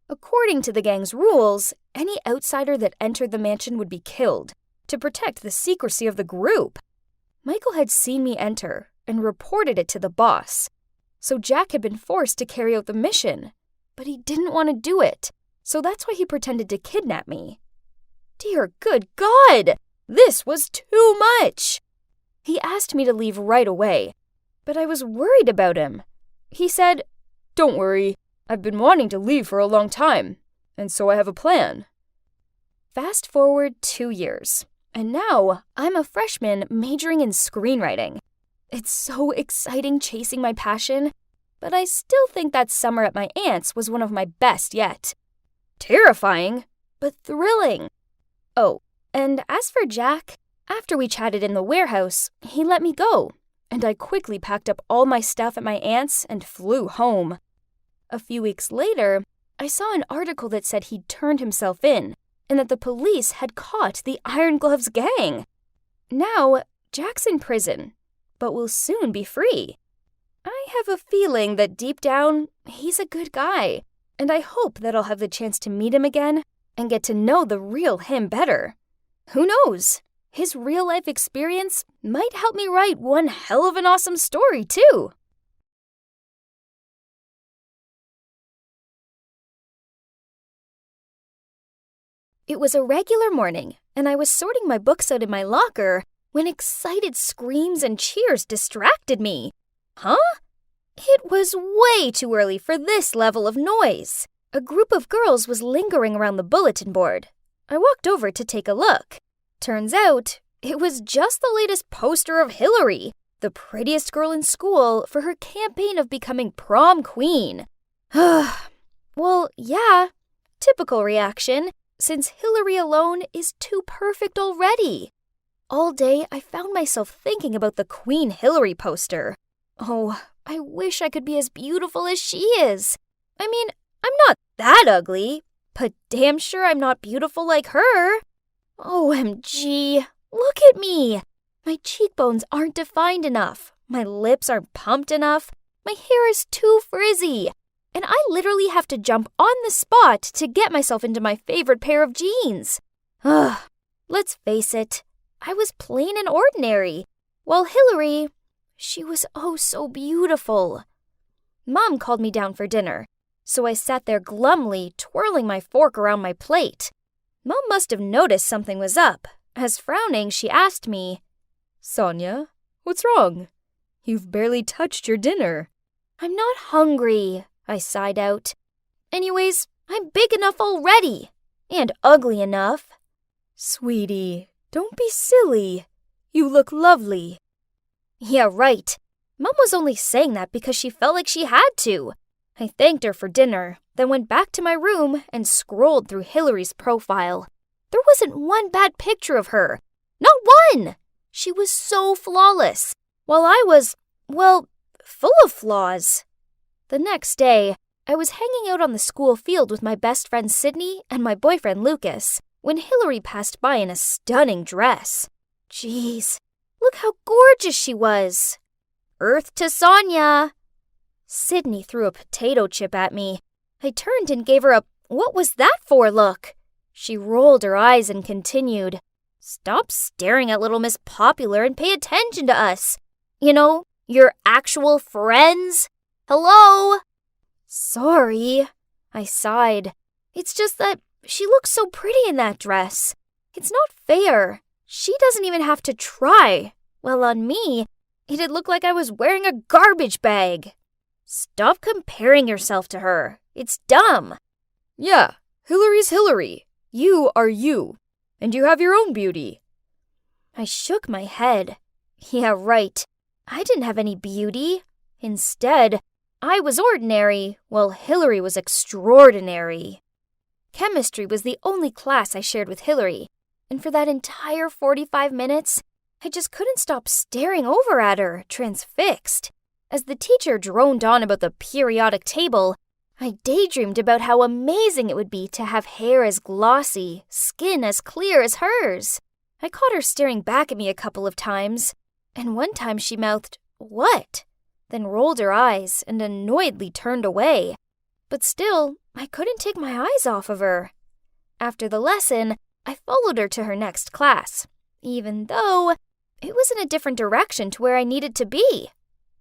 D: According to the gang's rules, any outsider that entered the mansion would be killed, to protect the secrecy of the group. Michael had seen me enter and reported it to the boss. So Jack had been forced to carry out the mission, but he didn't want to do it, so that's why he pretended to kidnap me. Dear good God, this was too much! He asked me to leave right away, but I was worried about him. He said, "Don't worry, I've been wanting to leave for a long time, and so I have a plan." Fast forward 2 years, and now I'm a freshman majoring in screenwriting. It's so exciting chasing my passion, but I still think that summer at my aunt's was one of my best yet. Terrifying, but thrilling. Oh, and as for Jack, after we chatted in the warehouse, he let me go, and I quickly packed up all my stuff at my aunt's and flew home. A few weeks later, I saw an article that said he'd turned himself in, and that the police had caught the Iron Gloves gang. Now, Jack's in prison, but will soon be free. I have a feeling that deep down, he's a good guy, and I hope that I'll have the chance to meet him again and get to know the real him better. Who knows? His real-life experience might help me write one hell of an awesome story, too. It was a regular morning, and I was sorting my books out in my locker when excited screams and cheers distracted me. Huh? It was way too early for this level of noise. A group of girls was lingering around the bulletin board. I walked over to take a look. Turns out, it was just the latest poster of Hillary,
C: the prettiest girl in school for her campaign of becoming prom queen. Well, yeah, typical reaction, since Hillary alone is too perfect already. All day, I found myself thinking about the Queen Hillary poster. Oh, I wish I could be as beautiful as she is. I mean, I'm not that ugly, but damn sure I'm not beautiful like her. OMG, look at me. My cheekbones aren't defined enough. My lips aren't pumped enough. My hair is too frizzy. And I literally have to jump on the spot to get myself into my favorite pair of jeans. Let's face it, I was plain and ordinary, while Hillary, she was oh so beautiful. Mom called me down for dinner, so I sat there glumly twirling my fork around my plate. Mom must have noticed something was up, as frowning she asked me,
D: Sonia, what's wrong? You've barely touched your dinner.
C: I'm not hungry, I sighed out. Anyways, I'm big enough already, and ugly enough.
D: Sweetie, don't be silly. You look lovely.
C: Yeah, right. Mom was only saying that because she felt like she had to. I thanked her for dinner, then went back to my room and scrolled through Hillary's profile. There wasn't one bad picture of her. Not one! She was so flawless, while I was, well, full of flaws. The next day, I was hanging out on the school field with my best friend Sydney and my boyfriend Lucas when Hillary passed by in a stunning dress. Jeez, look how gorgeous she was. Earth to Sonia. Sydney threw a potato chip at me. I turned and gave her a "what was that for" look. She rolled her eyes and continued, "Stop staring at little Miss Popular and pay attention to us. You know, your actual friends. Hello?" Sorry, I sighed. It's just that she looks so pretty in that dress. It's not fair. She doesn't even have to try. Well, on me, it'd look like I was wearing a garbage bag. Stop comparing yourself to her. It's dumb.
D: Yeah, Hillary's Hillary. You are you. And you have your own beauty.
C: I shook my head. Yeah, right. I didn't have any beauty. Instead, I was ordinary, while Hillary was extraordinary. Chemistry was the only class I shared with Hillary, and for that entire 45 minutes, I just couldn't stop staring over at her, transfixed. As the teacher droned on about the periodic table, I daydreamed about how amazing it would be to have hair as glossy, skin as clear as hers. I caught her staring back at me a couple of times, and one time she mouthed, "What?" then rolled her eyes and annoyedly turned away. But still, I couldn't take my eyes off of her. After the lesson, I followed her to her next class, even though it was in a different direction to where I needed to be.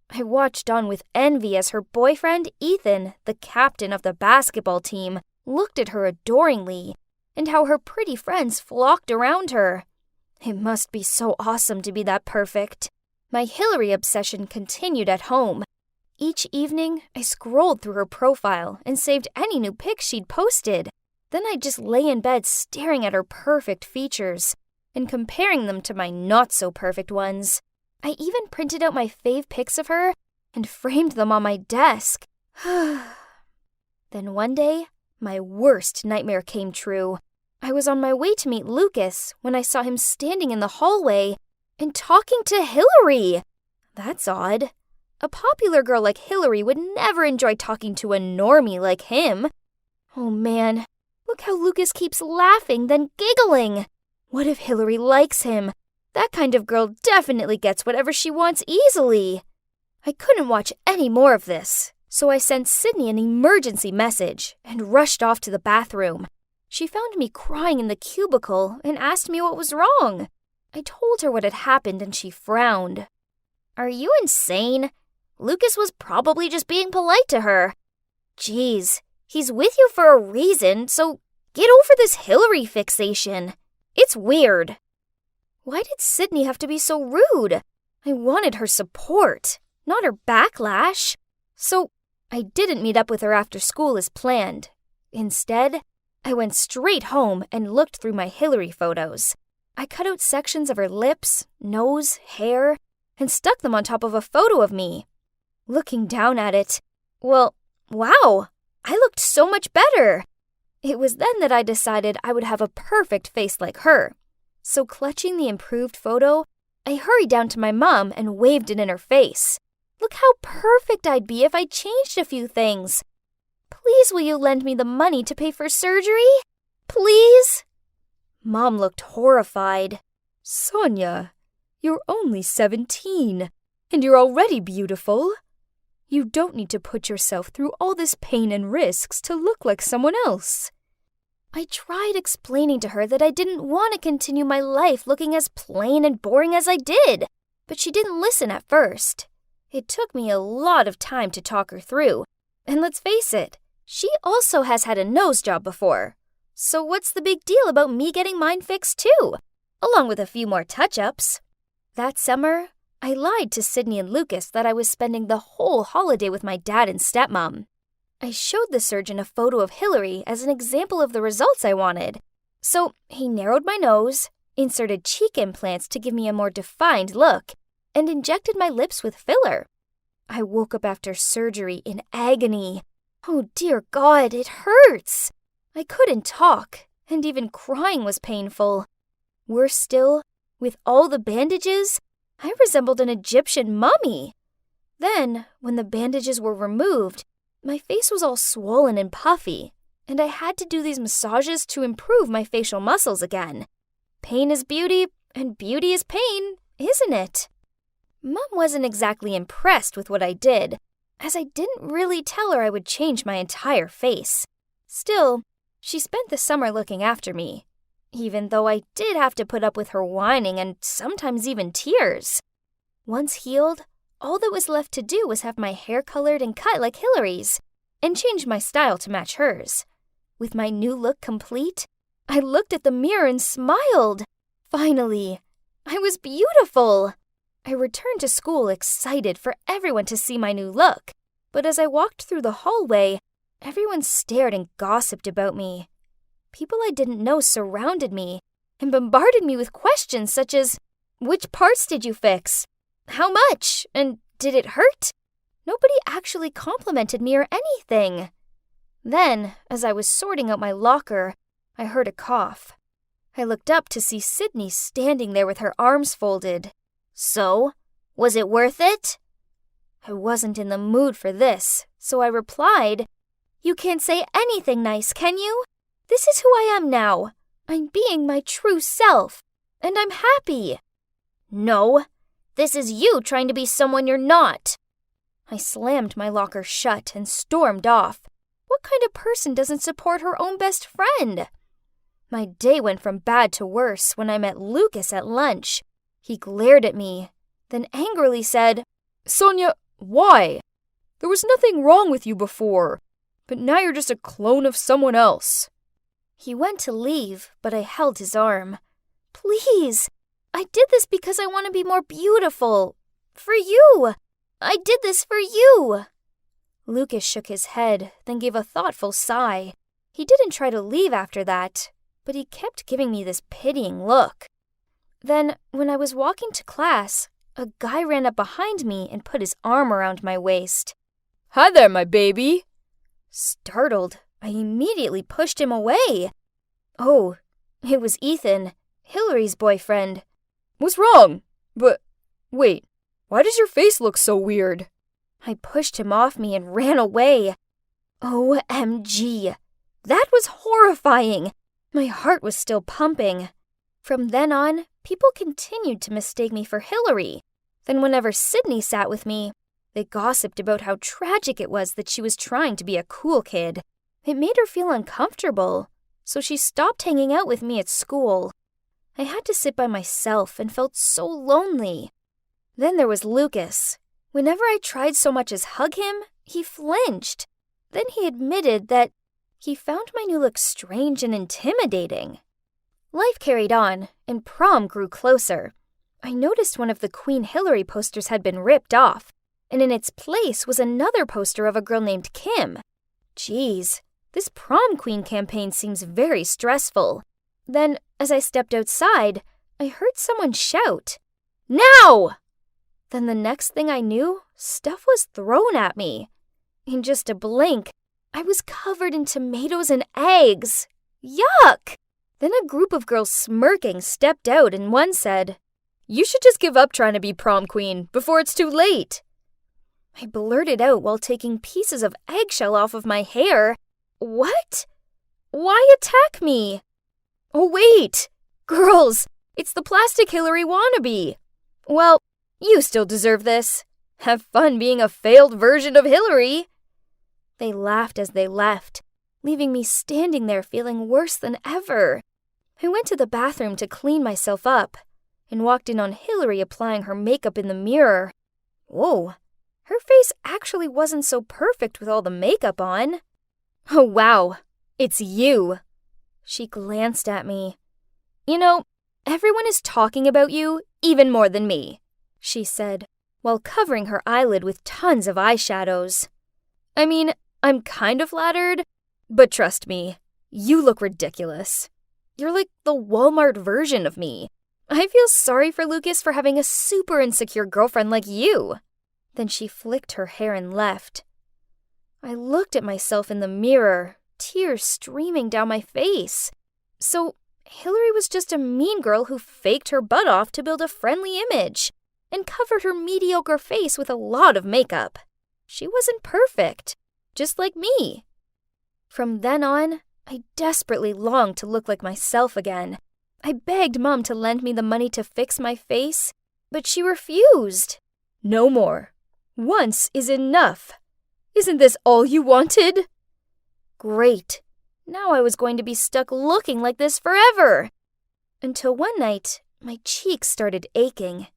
C: I watched on with envy as her boyfriend, Ethan, the captain of the basketball team, looked at her adoringly, and how her pretty friends flocked around her. It must be so awesome to be that perfect. My Hillary obsession continued at home. Each evening, I scrolled through her profile and saved any new pics she'd posted. Then I'd just lay in bed staring at her perfect features and comparing them to my not-so-perfect ones. I even printed out my fave pics of her and framed them on my desk. Then one day, my worst nightmare came true. I was on my way to meet Lucas when I saw him standing in the hallway and talking to Hillary. That's odd. A popular girl like Hillary would never enjoy talking to a normie like him. Oh man, look how Lucas keeps laughing, then giggling. What if Hillary likes him? That kind of girl definitely gets whatever she wants easily. I couldn't watch any more of this, so I sent Sydney an emergency message and rushed off to the bathroom. She found me crying in the cubicle and asked me what was wrong. I told her what had happened and she frowned. Are you insane? Lucas was probably just being polite to her. Geez, he's with you for a reason, so get over this Hillary fixation. It's weird. Why did Sydney have to be so rude? I wanted her support, not her backlash. So I didn't meet up with her after school as planned. Instead, I went straight home and looked through my Hillary photos. I cut out sections of her lips, nose, hair, and stuck them on top of a photo of me. Looking down at it, well, wow, I looked so much better. It was then that I decided I would have a perfect face like her. So clutching the improved photo, I hurried down to my mom and waved it in her face. Look how perfect I'd be if I changed a few things. Please will you lend me the money to pay for surgery? Please? Mom looked horrified.
D: Sonia, you're only 17, and you're already beautiful. You don't need to put yourself through all this pain and risks to look like someone else.
C: I tried explaining to her that I didn't want to continue my life looking as plain and boring as I did, but she didn't listen at first. It took me a lot of time to talk her through, and let's face it, she also has had a nose job before. So what's the big deal about me getting mine fixed too, along with a few more touch-ups? That summer, I lied to Sydney and Lucas that I was spending the whole holiday with my dad and stepmom. I showed the surgeon a photo of Hillary as an example of the results I wanted. So he narrowed my nose, inserted cheek implants to give me a more defined look, and injected my lips with filler. I woke up after surgery in agony. Oh dear God, it hurts! I couldn't talk, and even crying was painful. Worse still, with all the bandages, I resembled an Egyptian mummy. Then, when the bandages were removed, my face was all swollen and puffy, and I had to do these massages to improve my facial muscles again. Pain is beauty, and beauty is pain, isn't it? Mom wasn't exactly impressed with what I did, as I didn't really tell her I would change my entire face. Still, she spent the summer looking after me, even though I did have to put up with her whining and sometimes even tears. Once healed, all that was left to do was have my hair colored and cut like Hillary's, and change my style to match hers. With my new look complete, I looked at the mirror and smiled. Finally, I was beautiful. I returned to school excited for everyone to see my new look, but as I walked through the hallway, everyone stared and gossiped about me. People I didn't know surrounded me and bombarded me with questions such as, "Which parts did you fix? How much? And did it hurt?" Nobody actually complimented me or anything. Then, as I was sorting out my locker, I heard a cough. I looked up to see Sydney standing there with her arms folded. "So, was it worth it?" I wasn't in the mood for this, so I replied, "You can't say anything nice, can you? This is who I am now. I'm being my true self, and I'm happy." "No, this is you trying to be someone you're not." I slammed my locker shut and stormed off. What kind of person doesn't support her own best friend? My day went from bad to worse when I met Lucas at lunch. He glared at me, then angrily said,
D: "Sonia, why? There was nothing wrong with you before, but now you're just a clone of someone else."
C: He went to leave, but I held his arm. "Please, I did this because I want to be more beautiful. For you. I did this for you." Lucas shook his head, then gave a thoughtful sigh. He didn't try to leave after that, but he kept giving me this pitying look. Then, when I was walking to class, a guy ran up behind me and put his arm around my waist.
D: "Hi there, my baby."
C: Startled, I immediately pushed him away. Oh, it was Ethan, Hillary's boyfriend.
D: "What's wrong? But, wait, why does your face look so weird?"
C: I pushed him off me and ran away. OMG! That was horrifying! My heart was still pumping. From then on, people continued to mistake me for Hillary. Then whenever Sydney sat with me, they gossiped about how tragic it was that she was trying to be a cool kid. It made her feel uncomfortable, so she stopped hanging out with me at school. I had to sit by myself and felt so lonely. Then there was Lucas. Whenever I tried so much as hug him, he flinched. Then he admitted that he found my new look strange and intimidating. Life carried on, and prom grew closer. I noticed one of the Queen Hillary posters had been ripped off, and in its place was another poster of a girl named Kim. Geez, this prom queen campaign seems very stressful. Then, as I stepped outside, I heard someone shout, "Now!" Then the next thing I knew, stuff was thrown at me. In just a blink, I was covered in tomatoes and eggs. Yuck! Then a group of girls smirking stepped out and one said, "You should just give up trying to be prom queen before it's too late." I blurted out while taking pieces of eggshell off of my hair. What? Why attack me? Oh wait! Girls, it's the Plastic Hillary wannabe. Well, you still deserve this. Have fun being a failed version of Hillary. They laughed as they left, leaving me standing there feeling worse than ever. I went to the bathroom to clean myself up and walked in on Hillary applying her makeup in the mirror. Whoa, her face actually wasn't so perfect with all the makeup on. Oh wow, it's you. She glanced at me. You know, everyone is talking about you even more than me, she said, while covering her eyelid with tons of eyeshadows. I mean, I'm kind of flattered, but trust me, you look ridiculous. You're like the Walmart version of me. I feel sorry for Lucas for having a super insecure girlfriend like you. Then she flicked her hair and left. I looked at myself in the mirror, tears streaming down my face. So Hillary was just a mean girl who faked her butt off to build a friendly image and covered her mediocre face with a lot of makeup. She wasn't perfect, just like me. From then on, I desperately longed to look like myself again. I begged Mom to lend me the money to fix my face, but she refused. No more. Once is enough. Isn't this all you wanted? Great. Now I was going to be stuck looking like this forever. Until one night, my cheeks started aching.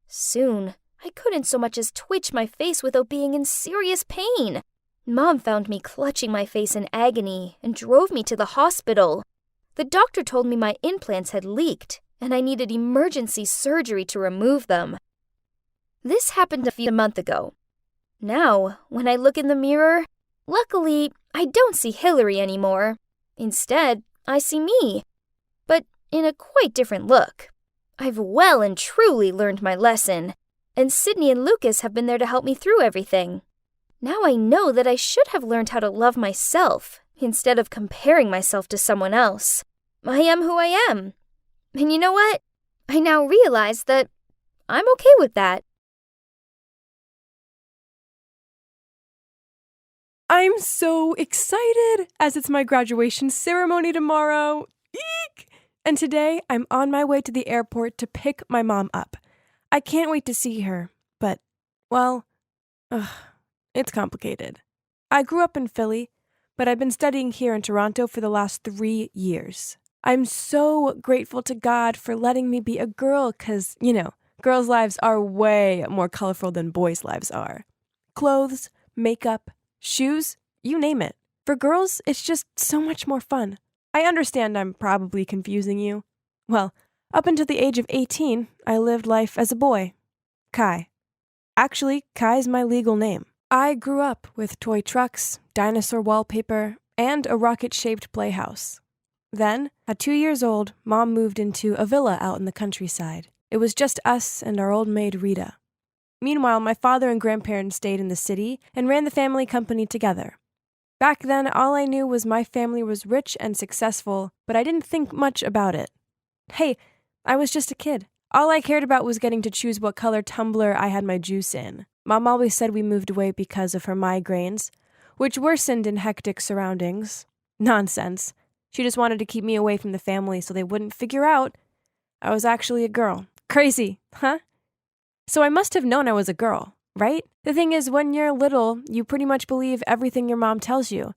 C: Soon, I couldn't so much as twitch my face without being in serious pain. Mom found me clutching my face in agony and drove me to the hospital. The doctor told me my implants had leaked and I needed emergency surgery to remove them. This happened a month ago. Now, when I look in the mirror, luckily, I don't see Hillary anymore. Instead, I see me, but in a quite different look. I've well and truly learned my lesson, and Sydney and Lucas have been there to help me through everything. Now I know that I should have learned how to love myself instead of comparing myself to someone else. I am who I am. And you know what? I now realize that I'm okay with that.
F: I'm so excited as it's my graduation ceremony tomorrow. Eek! And today I'm on my way to the airport to pick my mom up. I can't wait to see her, but, well, it's complicated. I grew up in Philly, but I've been studying here in Toronto for the last 3 years. I'm so grateful to God for letting me be a girl because, girls' lives are way more colorful than boys' lives are. Clothes, makeup, shoes, you name it. For girls, it's just so much more fun. I understand I'm probably confusing you. Well, up until the age of 18, I lived life as a boy. Kai. Actually, Kai's my legal name. I grew up with toy trucks, dinosaur wallpaper, and a rocket-shaped playhouse. Then, at 2 years old, Mom moved into a villa out in the countryside. It was just us and our old maid Rita. Meanwhile, my father and grandparents stayed in the city and ran the family company together. Back then, all I knew was my family was rich and successful, but I didn't think much about it. Hey, I was just a kid. All I cared about was getting to choose what color tumbler I had my juice in. Mom always said we moved away because of her migraines, which worsened in hectic surroundings. Nonsense. She just wanted to keep me away from the family so they wouldn't figure out I was actually a girl. Crazy, huh? So I must have known I was a girl, right? The thing is, when you're little, you pretty much believe everything your mom tells you.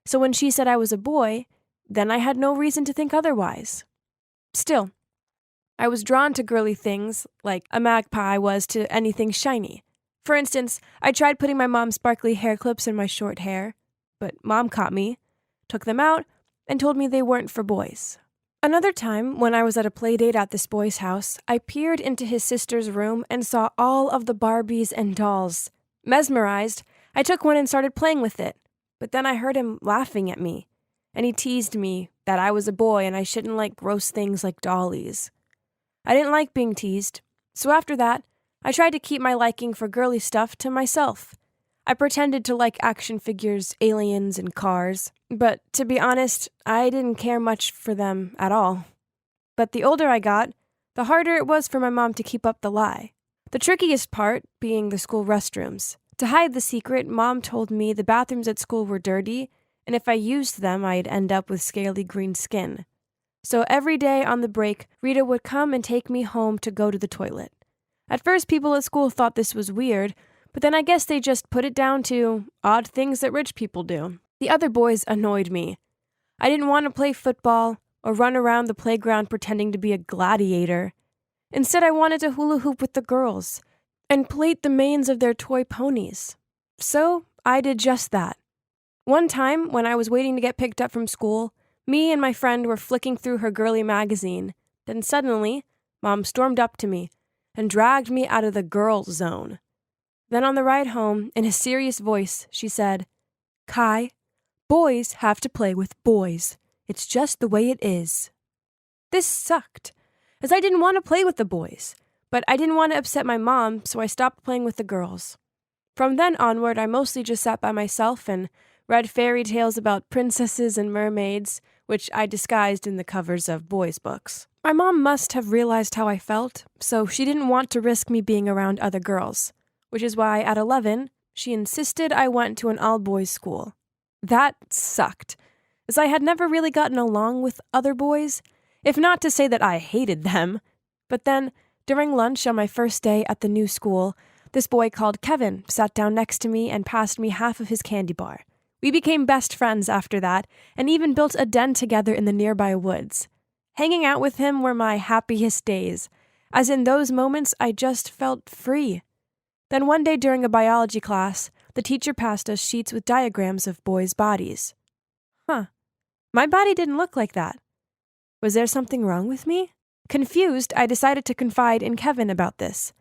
F: So when she said I was a boy, then I had no reason to think otherwise. Still, I was drawn to girly things like a magpie was to anything shiny. For instance, I tried putting my mom's sparkly hair clips in my short hair, but Mom caught me, took them out, and told me they weren't for boys. Another time, when I was at a play date at this boy's house, I peered into his sister's room and saw all of the Barbies and dolls. Mesmerized, I took one and started playing with it, but then I heard him laughing at me, and he teased me that I was a boy and I shouldn't like gross things like dollies. I didn't like being teased, so after that, I tried to keep my liking for girly stuff to myself. I pretended to like action figures, aliens, and cars, but to be honest, I didn't care much for them at all. But the older I got, the harder it was for my mom to keep up the lie. The trickiest part being the school restrooms. To hide the secret, Mom told me the bathrooms at school were dirty, and if I used them, I'd end up with scaly green skin. So every day on the break, Rita would come and take me home to go to the toilet. At first, people at school thought this was weird, but then I guess they just put it down to odd things that rich people do. The other boys annoyed me. I didn't want to play football or run around the playground pretending to be a gladiator. Instead, I wanted to hula hoop with the girls and plait the manes of their toy ponies. So I did just that. One time, when I was waiting to get picked up from school, me and my friend were flicking through her girly magazine. Then suddenly, Mom stormed up to me and dragged me out of the girl zone. Then on the ride home, in a serious voice, she said, "Kai, boys have to play with boys. It's just the way it is." This sucked, as I didn't want to play with the boys, but I didn't want to upset my mom, so I stopped playing with the girls. From then onward, I mostly just sat by myself and read fairy tales about princesses and mermaids, which I disguised in the covers of boys' books. My mom must have realized how I felt, so she didn't want to risk me being around other girls, which is why at 11, she insisted I went to an all-boys school. That sucked, as I had never really gotten along with other boys, if not to say that I hated them. But then, during lunch on my first day at the new school, this boy called Kevin sat down next to me and passed me half of his candy bar. We became best friends after that, and even built a den together in the nearby woods. Hanging out with him were my happiest days, as in those moments I just felt free. Then one day during a biology class, the teacher passed us sheets with diagrams of boys' bodies. My body didn't look like that. Was there something wrong with me? Confused, I decided to confide in Kevin about this.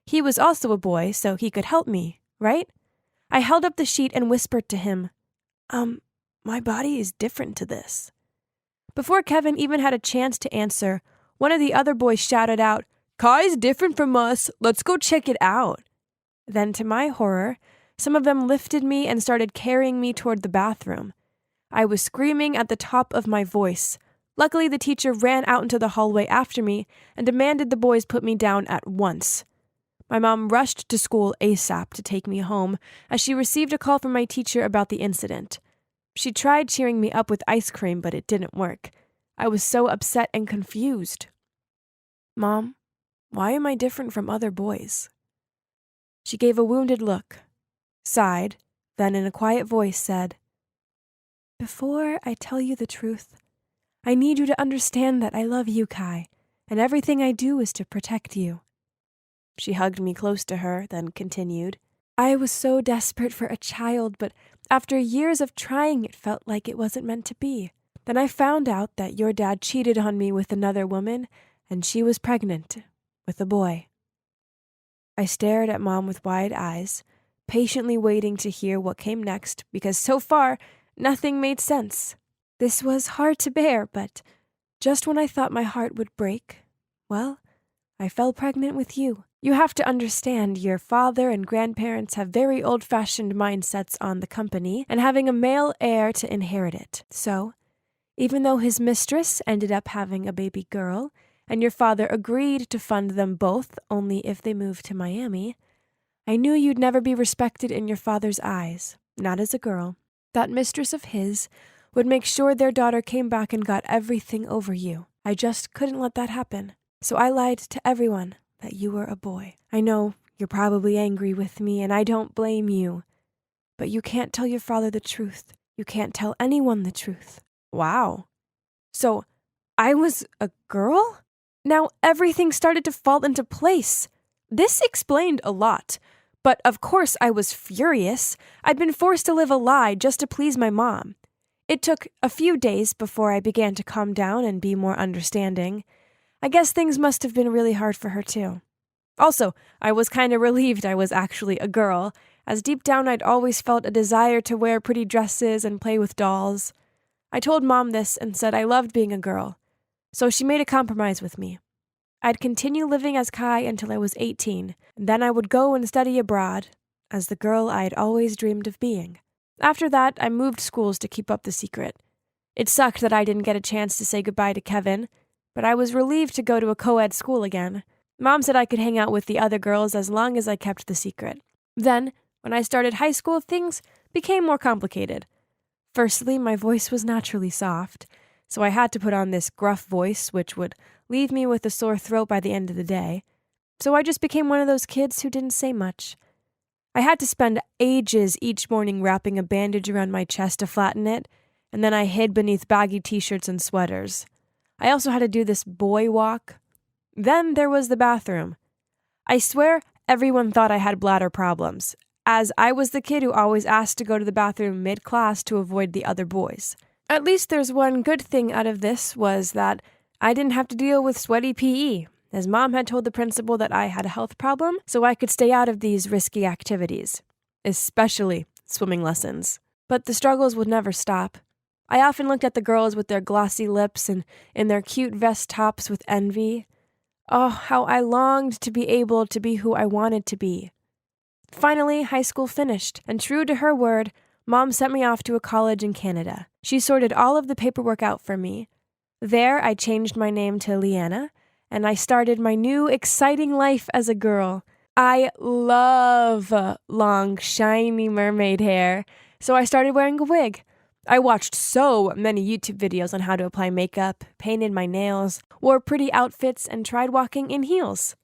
F: He was also a boy, so he could help me, right? I held up the sheet and whispered to him, my body is different to this. Before Kevin even had a chance to answer, one of the other boys shouted out, "Kai's different from us, let's go check it out." Then, to my horror, some of them lifted me and started carrying me toward the bathroom. I was screaming at the top of my voice. Luckily, the teacher ran out into the hallway after me and demanded the boys put me down at once. My mom rushed to school ASAP to take me home, as she received a call from my teacher about the incident. She tried cheering me up with ice cream, but it didn't work. I was so upset and confused. "Mom, why am I different from other boys?" She gave a wounded look, sighed, then in a quiet voice said, "Before I tell you the truth, I need you to understand that I love you, Kai, and everything I do is to protect you." She hugged me close to her, then continued, "I was so desperate for a child, but after years of trying, it felt like it wasn't meant to be. Then I found out that your dad cheated on me with another woman, and she was pregnant with a boy." I stared at Mom with wide eyes, patiently waiting to hear what came next, because so far, nothing made sense. This was hard to bear, but just when I thought my heart would break, well, I fell pregnant with you. You have to understand, your father and grandparents have very old-fashioned mindsets on the company and having a male heir to inherit it. So, even though his mistress ended up having a baby girl, and your father agreed to fund them both only if they moved to Miami, I knew you'd never be respected in your father's eyes, not as a girl. That mistress of his would make sure their daughter came back and got everything over you. I just couldn't let that happen. So I lied to everyone that you were a boy. I know you're probably angry with me, and I don't blame you. But you can't tell your father the truth. You can't tell anyone the truth. Wow. So, I was a girl? Now everything started to fall into place. This explained a lot. But of course I was furious. I'd been forced to live a lie just to please my mom. It took a few days before I began to calm down and be more understanding. I guess things must have been really hard for her too. Also, I was kind of relieved I was actually a girl, as deep down I'd always felt a desire to wear pretty dresses and play with dolls. I told Mom this and said I loved being a girl, so she made a compromise with me. I'd continue living as Kai until I was 18, and then I would go and study abroad, as the girl I had always dreamed of being. After that, I moved schools to keep up the secret. It sucked that I didn't get a chance to say goodbye to Kevin, but I was relieved to go to a co-ed school again. Mom said I could hang out with the other girls as long as I kept the secret. Then, when I started high school, things became more complicated. Firstly, my voice was naturally soft, so I had to put on this gruff voice, which would leave me with a sore throat by the end of the day. So I just became one of those kids who didn't say much. I had to spend ages each morning wrapping a bandage around my chest to flatten it, and then I hid beneath baggy t-shirts and sweaters. I also had to do this boy walk. Then there was the bathroom. I swear everyone thought I had bladder problems, as I was the kid who always asked to go to the bathroom mid-class to avoid the other boys. At least there's one good thing out of this was that I didn't have to deal with sweaty PE, as Mom had told the principal that I had a health problem, so I could stay out of these risky activities, especially swimming lessons. But the struggles would never stop. I often looked at the girls with their glossy lips and in their cute vest tops with envy. Oh, how I longed to be able to be who I wanted to be. Finally, high school finished, and true to her word, Mom sent me off to a college in Canada. She sorted all of the paperwork out for me. There, I changed my name to Leanna, and I started my new, exciting life as a girl. I love long, shiny mermaid hair, so I started wearing a wig. I watched so many YouTube videos on how to apply makeup, painted my nails, wore pretty outfits, and tried walking in heels.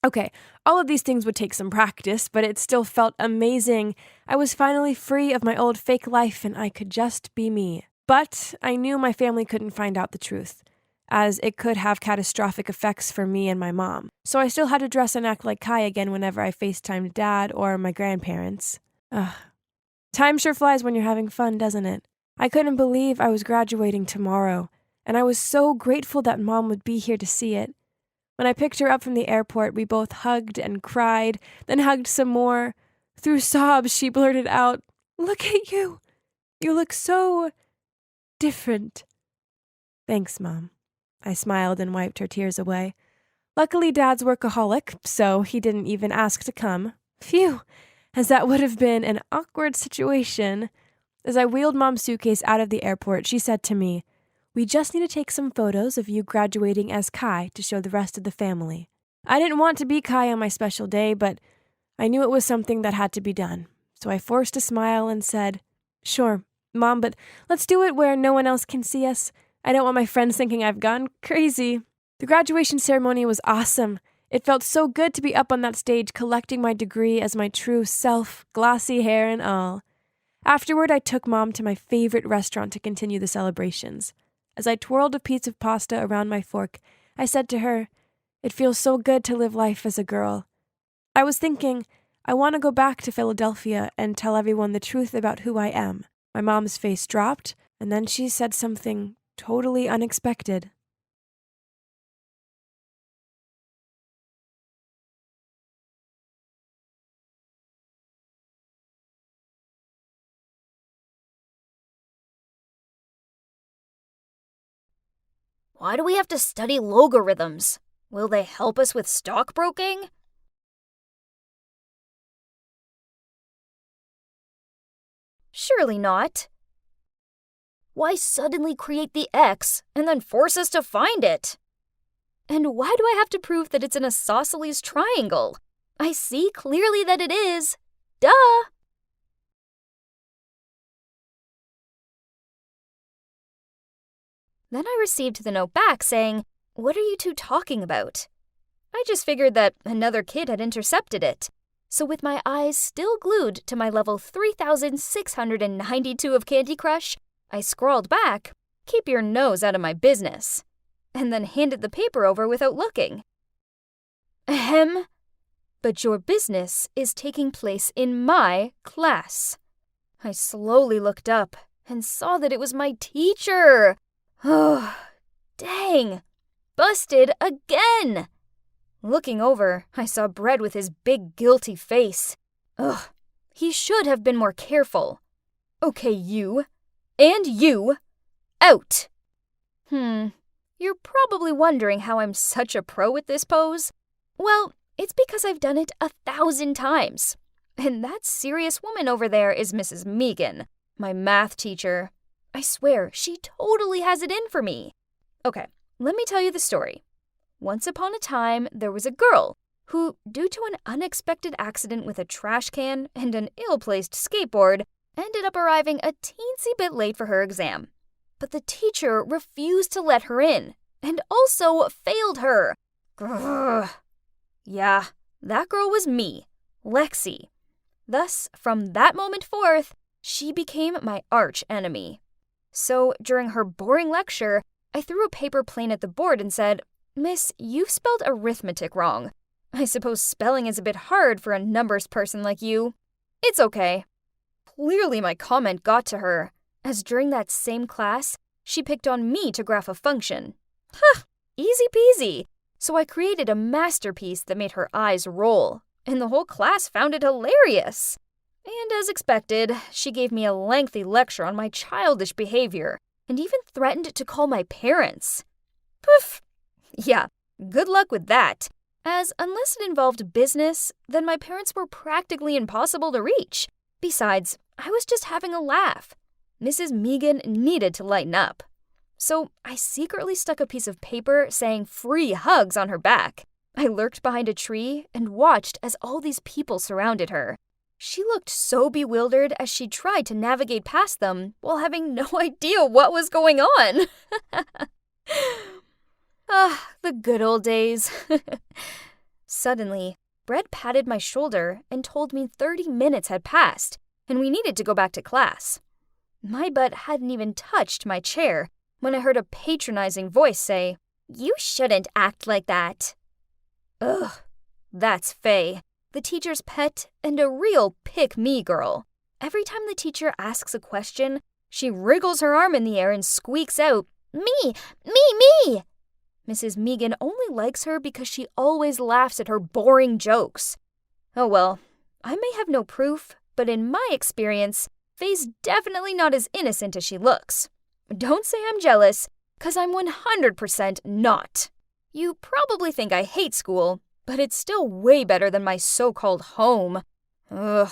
F: Okay, all of these things would take some practice, but it still felt amazing. I was finally free of my old fake life and I could just be me. But I knew my family couldn't find out the truth, as it could have catastrophic effects for me and my mom. So I still had to dress and act like Kai again whenever I FaceTimed Dad or my grandparents. Time sure flies when you're having fun, doesn't it? I couldn't believe I was graduating tomorrow, and I was so grateful that Mom would be here to see it. When I picked her up from the airport, we both hugged and cried, then hugged some more. Through sobs, she blurted out, "Look at you! You look so different." Thanks, Mom. I smiled and wiped her tears away. Luckily, Dad's workaholic, so he didn't even ask to come. Phew, as that would have been an awkward situation. As I wheeled Mom's suitcase out of the airport, she said to me, "We just need to take some photos of you graduating as Kai to show the rest of the family." I didn't want to be Kai on my special day, but I knew it was something that had to be done. So I forced a smile and said, "Sure, Mom, but let's do it where no one else can see us. I don't want my friends thinking I've gone crazy." The graduation ceremony was awesome. It felt so good to be up on that stage collecting my degree as my true self, glossy hair and all. Afterward, I took Mom to my favorite restaurant to continue the celebrations. As I twirled a piece of pasta around my fork, I said to her, "It feels so good to live life as a girl." I was thinking, I want to go back to Philadelphia and tell everyone the truth about who I am. My mom's face dropped, and then she said something totally unexpected.
C: Why do we have to study logarithms? Will they help us with stockbroking? Surely not. Why suddenly create the X and then force us to find it? And why do I have to prove that it's an isosceles triangle? I see clearly that it is. Duh! Then I received the note back saying, "What are you two talking about?" I just figured that another kid had intercepted it. So with my eyes still glued to my level 3692 of Candy Crush, I scrawled back, "Keep your nose out of my business," and then handed the paper over without looking. Ahem. But your business is taking place in my class. I slowly looked up and saw that it was my teacher. Oh, dang. Busted again. Looking over, I saw Brett with his big guilty face. Ugh, he should have been more careful. Okay, you. And you. Out. You're probably wondering how I'm such a pro at this pose. Well, it's because I've done it 1,000 times. And that serious woman over there is Mrs. Megan, my math teacher. I swear, she totally has it in for me. Okay, let me tell you the story. Once upon a time, there was a girl who, due to an unexpected accident with a trash can and an ill-placed skateboard, ended up arriving a teensy bit late for her exam. But the teacher refused to let her in, and also failed her. Grrr. Yeah, that girl was me, Lexi. Thus, from that moment forth, she became my arch enemy. So, during her boring lecture, I threw a paper plane at the board and said, "Miss, you've spelled arithmetic wrong. I suppose spelling is a bit hard for a numbers person like you. It's okay." Clearly my comment got to her, as during that same class, she picked on me to graph a function. Huh, easy peasy. So I created a masterpiece that made her eyes roll, and the whole class found it hilarious. And as expected, she gave me a lengthy lecture on my childish behavior, and even threatened to call my parents. Poof! Yeah, good luck with that, as unless it involved business, then my parents were practically impossible to reach. Besides, I was just having a laugh. Mrs. Megan needed to lighten up. So I secretly stuck a piece of paper saying "free hugs" on her back. I lurked behind a tree and watched as all these people surrounded her. She looked so bewildered as she tried to navigate past them while having no idea what was going on. The good old days. Suddenly, Brett patted my shoulder and told me 30 minutes had passed and we needed to go back to class. My butt hadn't even touched my chair when I heard a patronizing voice say, "You shouldn't act like that." Ugh, that's Faye, the teacher's pet and a real pick-me girl. Every time the teacher asks a question, she wriggles her arm in the air and squeaks out, "Me, me!" Mrs. Megan only likes her because she always laughs at her boring jokes. Oh well, I may have no proof, but in my experience, Faye's definitely not as innocent as she looks. Don't say I'm jealous, 'cause I'm 100% not. You probably think I hate school, but it's still way better than my so-called home. Ugh.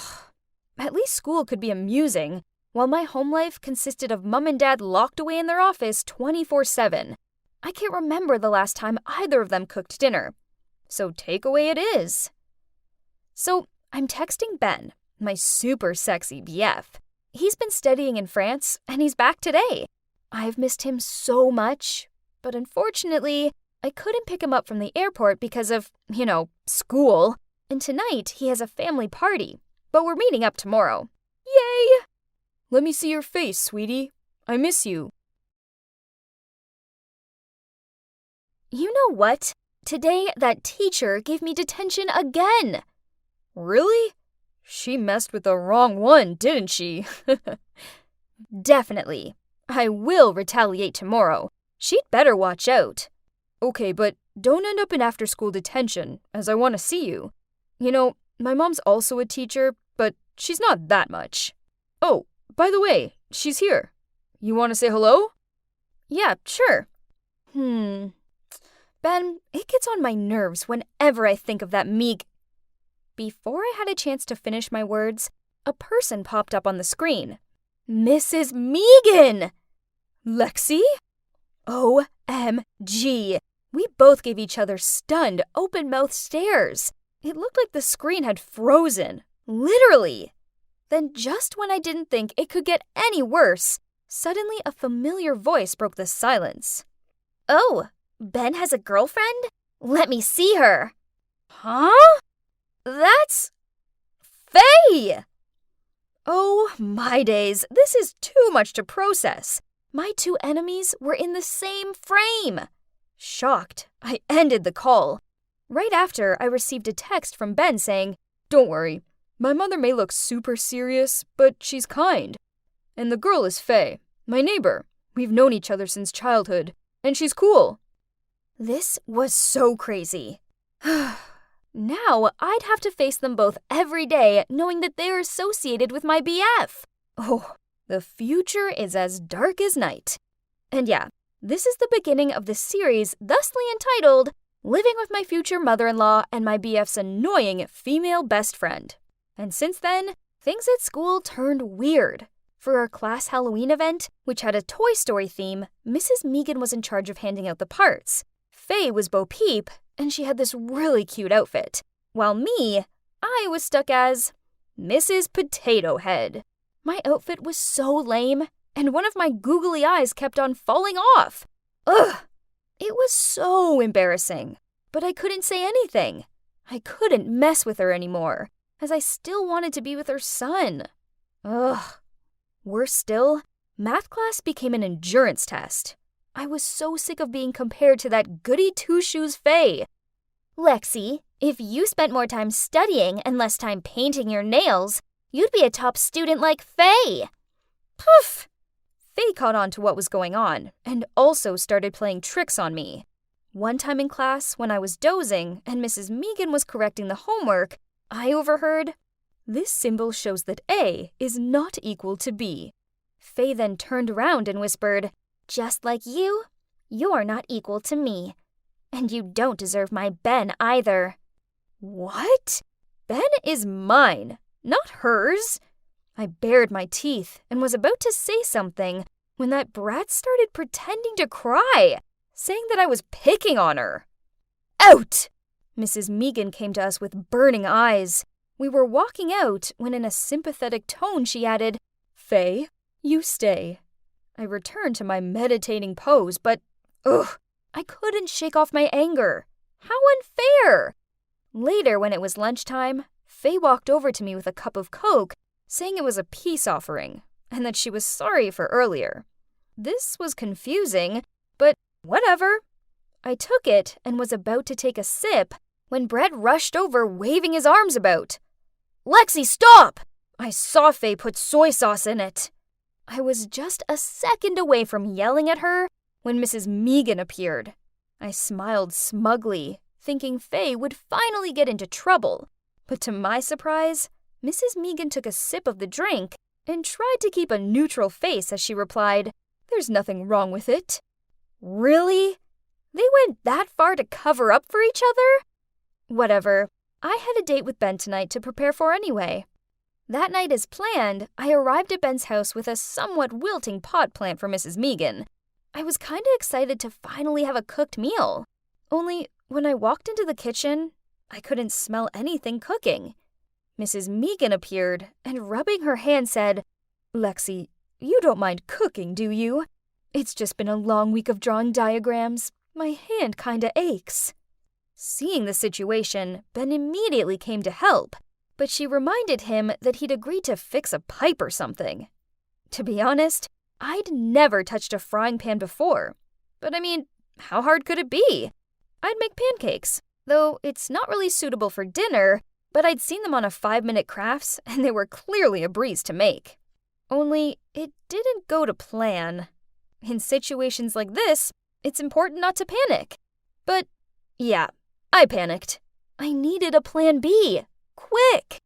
C: At least school could be amusing, while my home life consisted of Mom and Dad locked away in their office 24/7. I can't remember the last time either of them cooked dinner. So takeaway it is. So I'm texting Ben, my super sexy BF. He's been studying in France, and he's back today. I've missed him so much, but unfortunately, I couldn't pick him up from the airport because of, school. And tonight, he has a family party, but we're meeting up tomorrow. Yay! Let me see your face, sweetie. I miss you. You know what? Today, that teacher gave me detention again. Really? She messed with the wrong one, didn't she? Definitely. I will retaliate tomorrow. She'd better watch out. Okay, but don't end up in after-school detention, as I want to see you. My mom's also a teacher, but she's not that much. Oh, by the way, she's here. You want to say hello? Yeah, sure. Ben, it gets on my nerves whenever I think of that Before I had a chance to finish my words, a person popped up on the screen. Mrs. Megan! Lexi? OMG! We both gave each other stunned, open-mouthed stares. It looked like the screen had frozen. Literally! Then just when I didn't think it could get any worse, suddenly a familiar voice broke the silence. Oh, Ben has a girlfriend? Let me see her. Huh? That's Faye! Oh, my days, this is too much to process. My two enemies were in the same frame. Shocked, I ended the call. Right after, I received a text from Ben saying, "Don't worry, my mother may look super serious, but she's kind. And the girl is Faye, my neighbor. We've known each other since childhood, and she's cool." This was so crazy. Now I'd have to face them both every day, knowing that they're associated with my BF. Oh, the future is as dark as night. And yeah, This is the beginning of the series thusly entitled Living with My Future Mother-in-Law and My BF's Annoying Female Best Friend. And since then, things at school turned weird. For our class Halloween event, which had a Toy Story theme, Mrs. Megan was in charge of handing out the parts. Faye was Bo Peep, and she had this really cute outfit. While me, I was stuck as Mrs. Potato Head. My outfit was so lame, and one of my googly eyes kept on falling off. Ugh! It was so embarrassing, but I couldn't say anything. I couldn't mess with her anymore, as I still wanted to be with her son. Ugh. Worse still, math class became an endurance test. I was so sick of being compared to that goody two-shoes Faye.
E: Lexi, if you spent more time studying and less time painting your nails, you'd be a top student like Faye.
C: Poof! Faye caught on to what was going on and also started playing tricks on me. One time in class, when I was dozing and Mrs. Megan was correcting the homework, I overheard, "This symbol shows that A is not equal to B." Faye then turned around and whispered,
E: Just like you, you're not equal to me. And you don't deserve my Ben either.
C: What? Ben is mine, not hers. I bared my teeth and was about to say something when that brat started pretending to cry, saying that I was picking on her. Out! Mrs. Megan came to us with burning eyes. We were walking out when in a sympathetic tone she added, "Faye, you stay." I returned to my meditating pose, but, I couldn't shake off my anger. How unfair! Later, when it was lunchtime, Faye walked over to me with a cup of Coke, saying it was a peace offering, and that she was sorry for earlier. This was confusing, but whatever. I took it and was about to take a sip when Brett rushed over waving his arms about. "Lexi, stop!" I saw Faye put soy sauce in it. I was just a second away from yelling at her when Mrs. Megan appeared. I smiled smugly, thinking Faye would finally get into trouble. But to my surprise, Mrs. Megan took a sip of the drink and tried to keep a neutral face as she replied, "There's nothing wrong with it." Really? They went that far to cover up for each other? Whatever. I had a date with Ben tonight to prepare for anyway. That night as planned, I arrived at Ben's house with a somewhat wilting pot plant for Mrs. Megan. I was kinda excited to finally have a cooked meal. Only, when I walked into the kitchen, I couldn't smell anything cooking. Mrs. Megan appeared and rubbing her hand said, "Lexi, you don't mind cooking, do you? It's just been a long week of drawing diagrams. My hand kinda aches." Seeing the situation, Ben immediately came to help, but she reminded him that he'd agreed to fix a pipe or something. To be honest, I'd never touched a frying pan before. But I mean, how hard could it be? I'd make pancakes, though it's not really suitable for dinner, but I'd seen them on a 5-minute crafts and they were clearly a breeze to make. Only, it didn't go to plan. In situations like this, it's important not to panic. But, yeah, I panicked. I needed a plan B. Quick!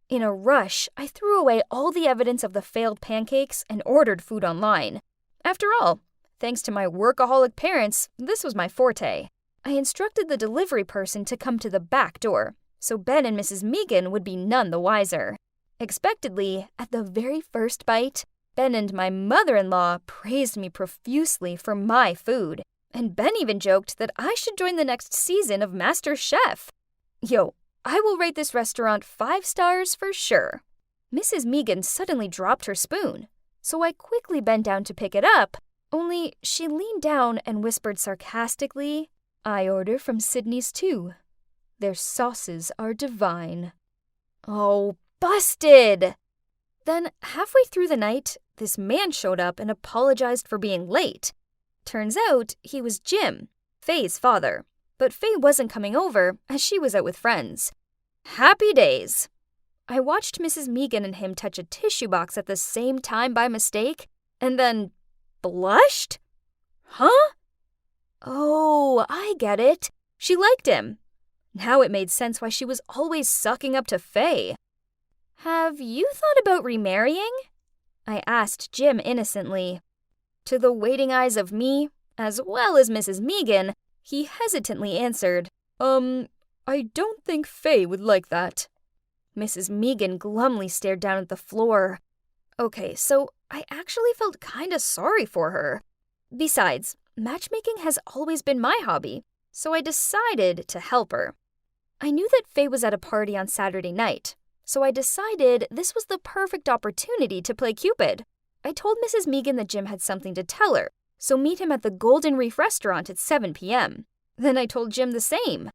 C: In a rush, I threw away all the evidence of the failed pancakes and ordered food online. After all, thanks to my workaholic parents, this was my forte. I instructed the delivery person to come to the back door, so Ben and Mrs. Megan would be none the wiser. Expectedly, at the very first bite, Ben and my mother-in-law praised me profusely for my food, and Ben even joked that I should join the next season of Master Chef. Yo, I will rate this restaurant 5 stars for sure. Mrs. Megan suddenly dropped her spoon, so I quickly bent down to pick it up, only she leaned down and whispered sarcastically, "I order from Sydney's too. Their sauces are divine." Oh, busted! Then, halfway through the night, this man showed up and apologized for being late. Turns out he was Jim, Faye's father. But Faye wasn't coming over as she was out with friends. Happy days! I watched Mrs. Megan and him touch a tissue box at the same time by mistake, and then blushed? Huh? Oh, I get it. She liked him. Now it made sense why she was always sucking up to Faye. "Have you thought about remarrying?" I asked Jim innocently. To the waiting eyes of me,
D: As well as Mrs. Megan, he hesitantly answered, I don't think Faye would like that. Mrs. Megan glumly stared down at the floor. Okay, so I actually felt kinda sorry for her. Besides, matchmaking has always been my hobby, so I decided to help her. I knew that Faye was at a party on Saturday night, so I decided this was the perfect opportunity to play Cupid. I told Mrs. Megan that Jim had something to tell her, so meet him at the Golden Reef restaurant at 7 p.m. Then I told Jim the same.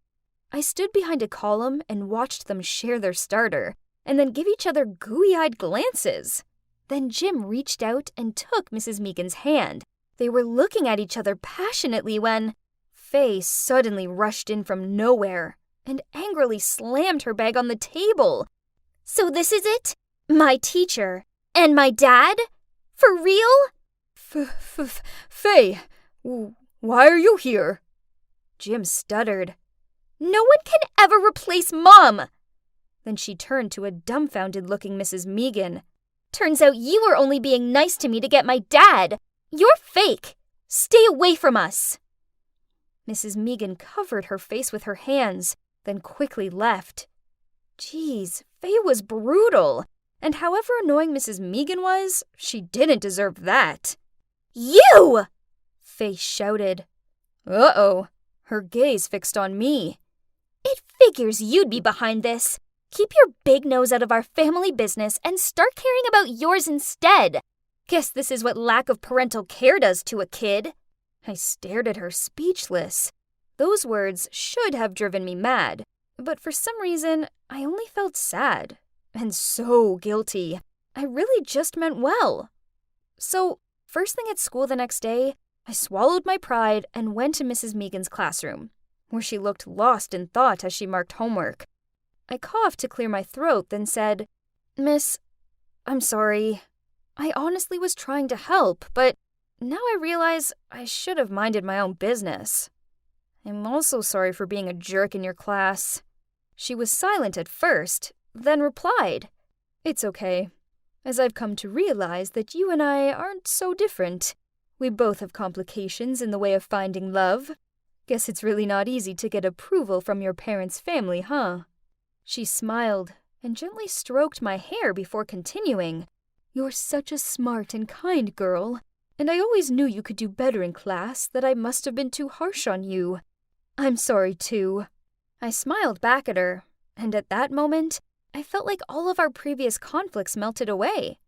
D: I stood behind a column and watched them share their starter, and then give each other gooey-eyed glances. Then Jim reached out and took Mrs. Megan's hand. They were looking at each other passionately when Faye suddenly rushed in from nowhere and angrily slammed her bag on the table.
C: So this is it? My teacher? And my dad? For real?
D: Faye, why are you here? Jim stuttered.
C: No one can ever replace Mom!
D: Then she turned to a dumbfounded-looking Mrs. Megan.
C: Turns out you were only being nice to me to get my dad. You're fake. Stay away from us.
D: Mrs. Megan covered her face with her hands, then quickly left. Geez, Faye was brutal. And however annoying Mrs. Megan was, she didn't deserve that.
C: You!
D: Faye shouted. Uh-oh, her gaze fixed on me.
C: It figures you'd be behind this. Keep your big nose out of our family business and start caring about yours instead.
D: Guess this is what lack of parental care does to a kid. I stared at her speechless. Those words should have driven me mad, but for some reason, I only felt sad. And so guilty. I really just meant well. So, first thing at school the next day, I swallowed my pride and went to Mrs. Megan's classroom, where she looked lost in thought as she marked homework. I coughed to clear my throat, then said, Miss, I'm sorry. I honestly was trying to help, but now I realize I should have minded my own business. I'm also sorry for being a jerk in your class. She was silent at first, then replied, It's okay, as I've come to realize that you and I aren't so different. We both have complications in the way of finding love. Guess it's really not easy to get approval from your parents' family, huh? She smiled and gently stroked my hair before continuing. You're such a smart and kind girl, and I always knew you could do better in class, that I must have been too harsh on you. I'm sorry, too. I smiled back at her, and at that moment, I felt like all of our previous conflicts melted away.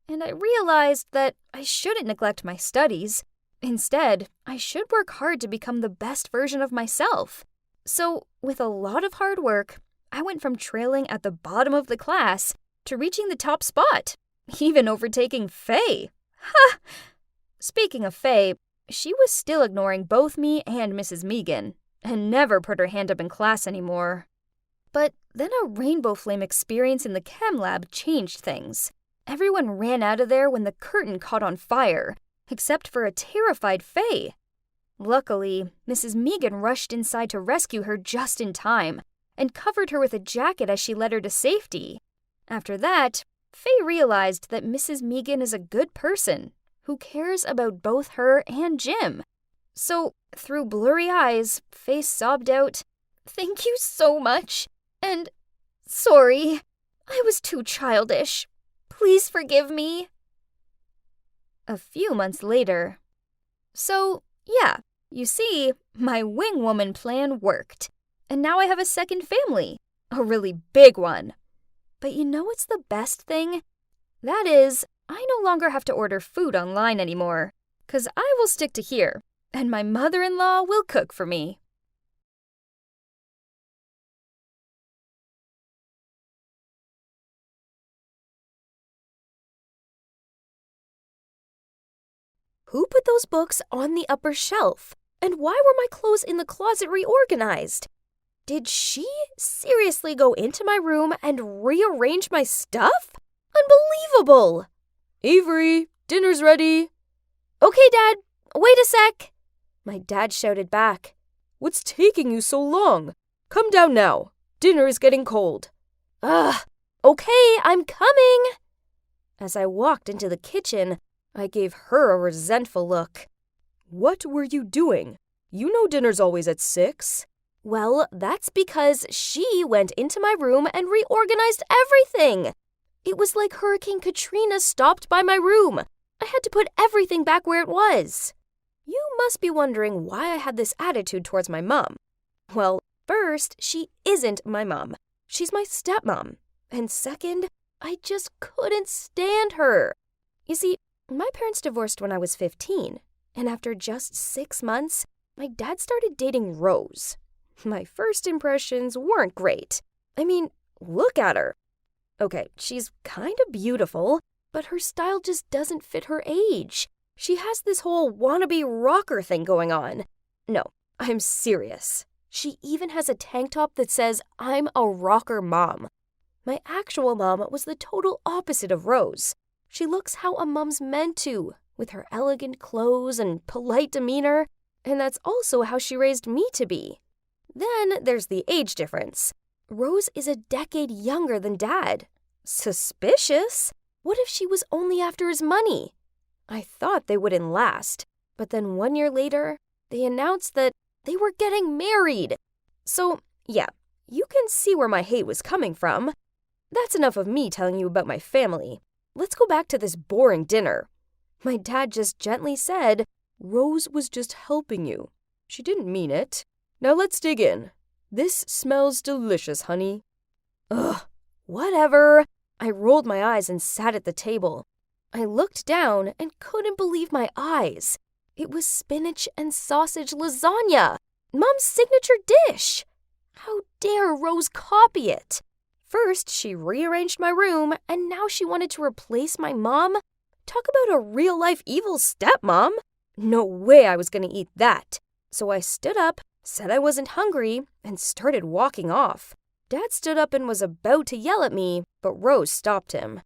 D: And I realized that I shouldn't neglect my studies. Instead, I should work hard to become the best version of myself. So, with a lot of hard work, I went from trailing at the bottom of the class to reaching the top spot, even overtaking Faye. Ha! Speaking of Faye, she was still ignoring both me and Mrs. Megan, and never put her hand up in class anymore. But then a rainbow flame experience in the chem lab changed things. Everyone ran out of there when the curtain caught on fire, except for a terrified Faye. Luckily, Mrs. Megan rushed inside to rescue her just in time, and covered her with a jacket as she led her to safety. After that, Faye realized that Mrs. Megan is a good person who cares about both her and Jim. So, through blurry eyes, Faye sobbed out, Thank you so much, and sorry, I was too childish. Please forgive me. A few months later. So, yeah, you see, my wing woman plan worked. And now I have a second family, a really big one. But you know what's the best thing? That is, I no longer have to order food online anymore, 'cause I will stick to here, and my mother-in-law will cook for me.
G: Who put those books on the upper shelf? And why were my clothes in the closet reorganized? Did she seriously go into my room and rearrange my stuff? Unbelievable!
F: Avery, dinner's ready.
G: Okay, Dad, wait a sec. My dad shouted back.
F: What's taking you so long? Come down now. Dinner is getting cold.
G: Ugh, okay, I'm coming. As I walked into the kitchen, I gave her a resentful look. What were you doing? You know dinner's always at 6. Well, that's because she went into my room and reorganized everything. It was like Hurricane Katrina stopped by my room. I had to put everything back where it was. You must be wondering why I had this attitude towards my mom. Well, first, she isn't my mom. She's my stepmom. And second, I just couldn't stand her. You see, my parents divorced when I was 15, and after just 6 months, my dad started dating Rose. My first impressions weren't great. I mean, look at her. Okay, she's kind of beautiful, but her style just doesn't fit her age. She has this whole wannabe rocker thing going on. No, I'm serious. She even has a tank top that says, "I'm a rocker mom." My actual mom was the total opposite of Rose. She looks how a mom's meant to, with her elegant clothes and polite demeanor, and that's also how she raised me to be. Then there's the age difference. Rose is a decade younger than Dad. Suspicious? What if she was only after his money? I thought they wouldn't last, but then 1 year later, they announced that they were getting married. So, yeah, you can see where my hate was coming from. That's enough of me telling you about my family. Let's go back to this boring dinner. My dad just gently said, "Rose was just helping you. She didn't mean it. Now let's dig in. This smells delicious, honey." Ugh, whatever. I rolled my eyes and sat at the table. I looked down and couldn't believe my eyes. It was spinach and sausage lasagna, Mom's signature dish. How dare Rose copy it? First, she rearranged my room, and now she wanted to replace my mom? Talk about a real-life evil stepmom. No way I was going to eat that. So I stood up, said I wasn't hungry, and started walking off. Dad stood up and was about to yell at me, but Rose stopped him.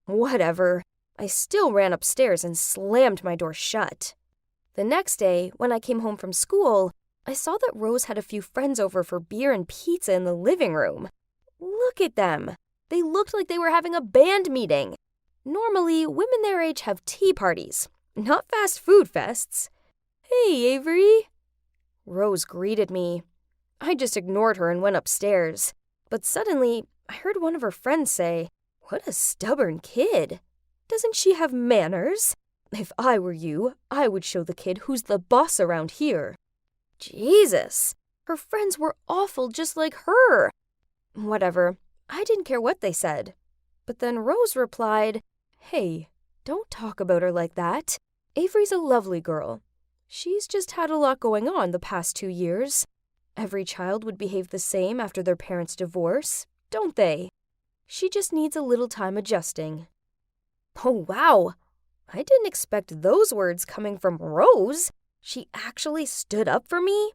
G: Whatever. I still ran upstairs and slammed my door shut. The next day, when I came home from school, I saw that Rose had a few friends over for beer and pizza in the living room. Look at them. They looked like they were having a band meeting. Normally, women their age have tea parties, not fast food fests. "Hey, Avery." Rose greeted me. I just ignored her and went upstairs. But suddenly, I heard one of her friends say, "What a stubborn kid. Doesn't she have manners? If I were you, I would show the kid who's the boss around here." Jesus, her friends were awful just like her. Whatever, I didn't care what they said. But then Rose replied, "Hey, don't talk about her like that. Avery's a lovely girl. She's just had a lot going on the past 2 years. Every child would behave the same after their parents' divorce, don't they? She just needs a little time adjusting." Oh, wow. I didn't expect those words coming from Rose. She actually stood up for me?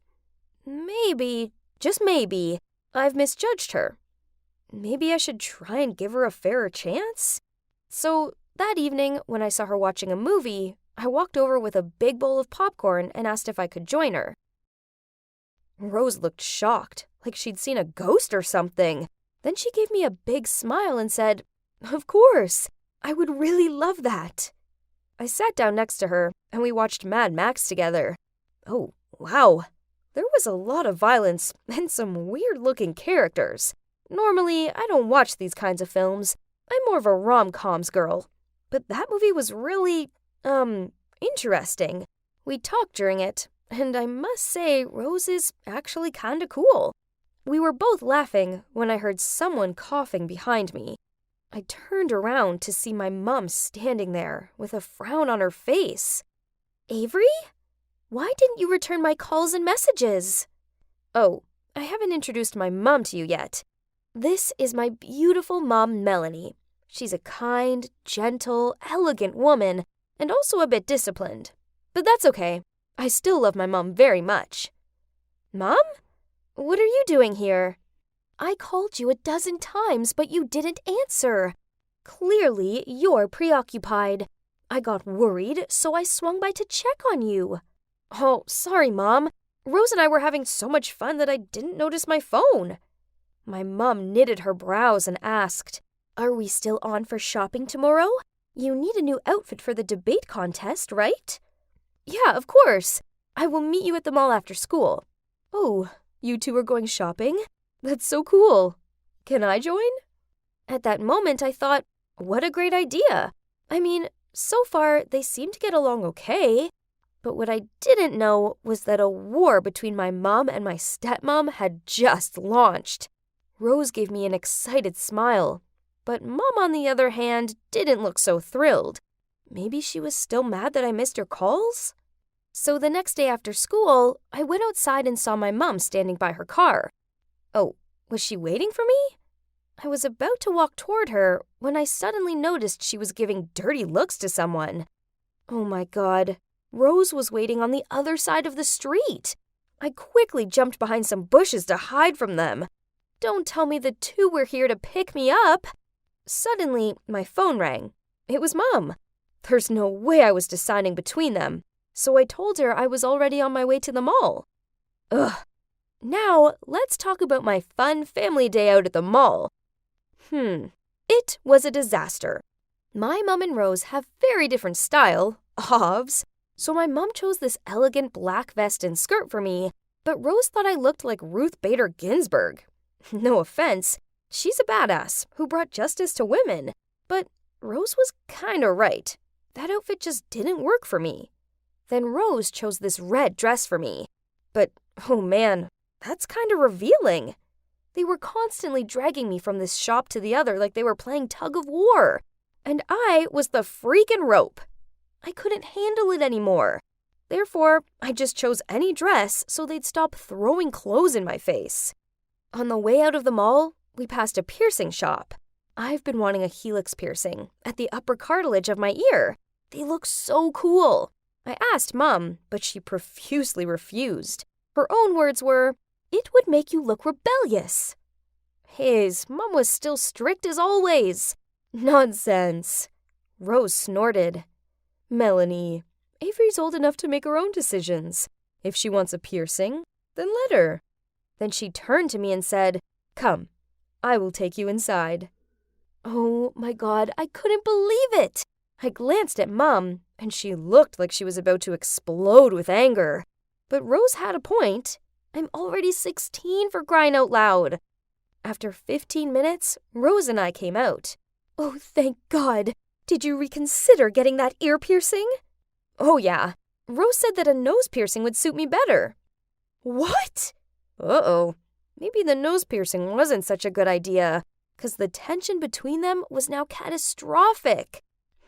G: Maybe, just maybe, I've misjudged her. Maybe I should try and give her a fairer chance? So that evening, when I saw her watching a movie, I walked over with a big bowl of popcorn and asked if I could join her. Rose looked shocked, like she'd seen a ghost or something. Then she gave me a big smile and said, "Of course, I would really love that." I sat down next to her, and we watched Mad Max together. Oh, wow. There was a lot of violence and some weird-looking characters. Normally, I don't watch these kinds of films. I'm more of a rom-coms girl. But that movie was really, interesting. We talked during it, and I must say Rose is actually kinda cool. We were both laughing when I heard someone coughing behind me. I turned around to see my mom standing there with a frown on her face. "Avery? Why didn't you return my calls and messages?" "Oh, I haven't introduced my mom to you yet. This is my beautiful mom, Melanie. She's a kind, gentle, elegant woman, and also a bit disciplined. But that's okay. I still love my mom very much." "Mom? What are you doing here?" "I called you a dozen times, but you didn't answer. Clearly, you're preoccupied. I got worried, so I swung by to check on you." "Oh, sorry, Mom. Rose and I were having so much fun that I didn't notice my phone." My mom knitted her brows and asked, "Are we still on for shopping tomorrow? You need a new outfit for the debate contest, right?" Yeah, of course. I will meet you at the mall after school. Oh, you two are going shopping? That's so cool. Can I join? At that moment, I thought, what a great idea. I mean, so far, they seem to get along okay. But what I didn't know was that a war between my mom and my stepmom had just launched. Rose gave me an excited smile, but Mom, on the other hand, didn't look so thrilled. Maybe she was still mad that I missed her calls? So the next day after school, I went outside and saw my mom standing by her car. Oh, was she waiting for me? I was about to walk toward her when I suddenly noticed she was giving dirty looks to someone. Oh my God, Rose was waiting on the other side of the street. I quickly jumped behind some bushes to hide from them. Don't tell me the two were here to pick me up. Suddenly, my phone rang. It was Mom. There's no way I was deciding between them, so I told her I was already on my way to the mall. Ugh. Now, let's talk about my fun family day out at the mall. It was a disaster. My mom and Rose have very different style, obvs, so my mom chose this elegant black vest and skirt for me, but Rose thought I looked like Ruth Bader Ginsburg. No offense, she's a badass who brought justice to women, but Rose was kinda right. That outfit just didn't work for me. Then Rose chose this red dress for me. But, oh man, that's kinda revealing. They were constantly dragging me from this shop to the other like they were playing tug of war. And I was the freaking rope. I couldn't handle it anymore. Therefore, I just chose any dress so they'd stop throwing clothes in my face. On the way out of the mall, we passed a piercing shop. I've been wanting a helix piercing at the upper cartilage of my ear. They look so cool. I asked Mom, but she profusely refused. Her own words were, "It would make you look rebellious." Mom was still strict as always. Nonsense. Rose snorted. Melanie, Avery's old enough to make her own decisions. If she wants a piercing, then let her. Then she turned to me and said, "Come, I will take you inside." Oh my God, I couldn't believe it. I glanced at Mom, and she looked like she was about to explode with anger. But Rose had a point. I'm already 16 for crying out loud. After 15 minutes, Rose and I came out. Oh, thank God. Did you reconsider getting that ear piercing? Oh, yeah. Rose said that a nose piercing would suit me better. What? Uh-oh. Maybe the nose piercing wasn't such a good idea, because the tension between them was now catastrophic.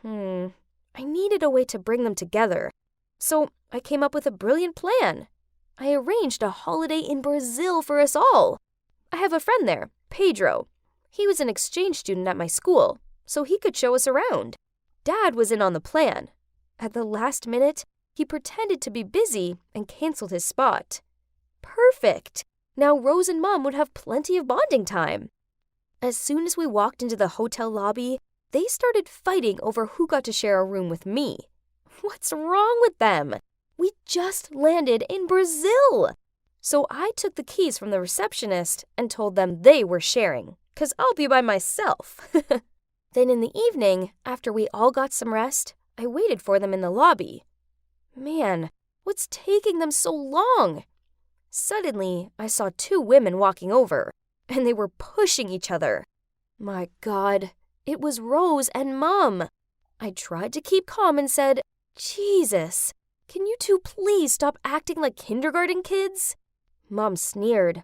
G: I needed a way to bring them together. So I came up with a brilliant plan. I arranged a holiday in Brazil for us all. I have a friend there, Pedro. He was an exchange student at my school, so he could show us around. Dad was in on the plan. At the last minute, he pretended to be busy and canceled his spot. Perfect! Now Rose and Mom would have plenty of bonding time. As soon as we walked into the hotel lobby, they started fighting over who got to share a room with me. What's wrong with them? We just landed in Brazil. So I took the keys from the receptionist and told them they were sharing, 'cause I'll be by myself. Then in the evening, after we all got some rest, I waited for them in the lobby. Man, what's taking them so long? Suddenly, I saw two women walking over, and they were pushing each other. My God, it was Rose and Mom. I tried to keep calm and said, "Jesus, can you two please stop acting like kindergarten kids?" Mom sneered.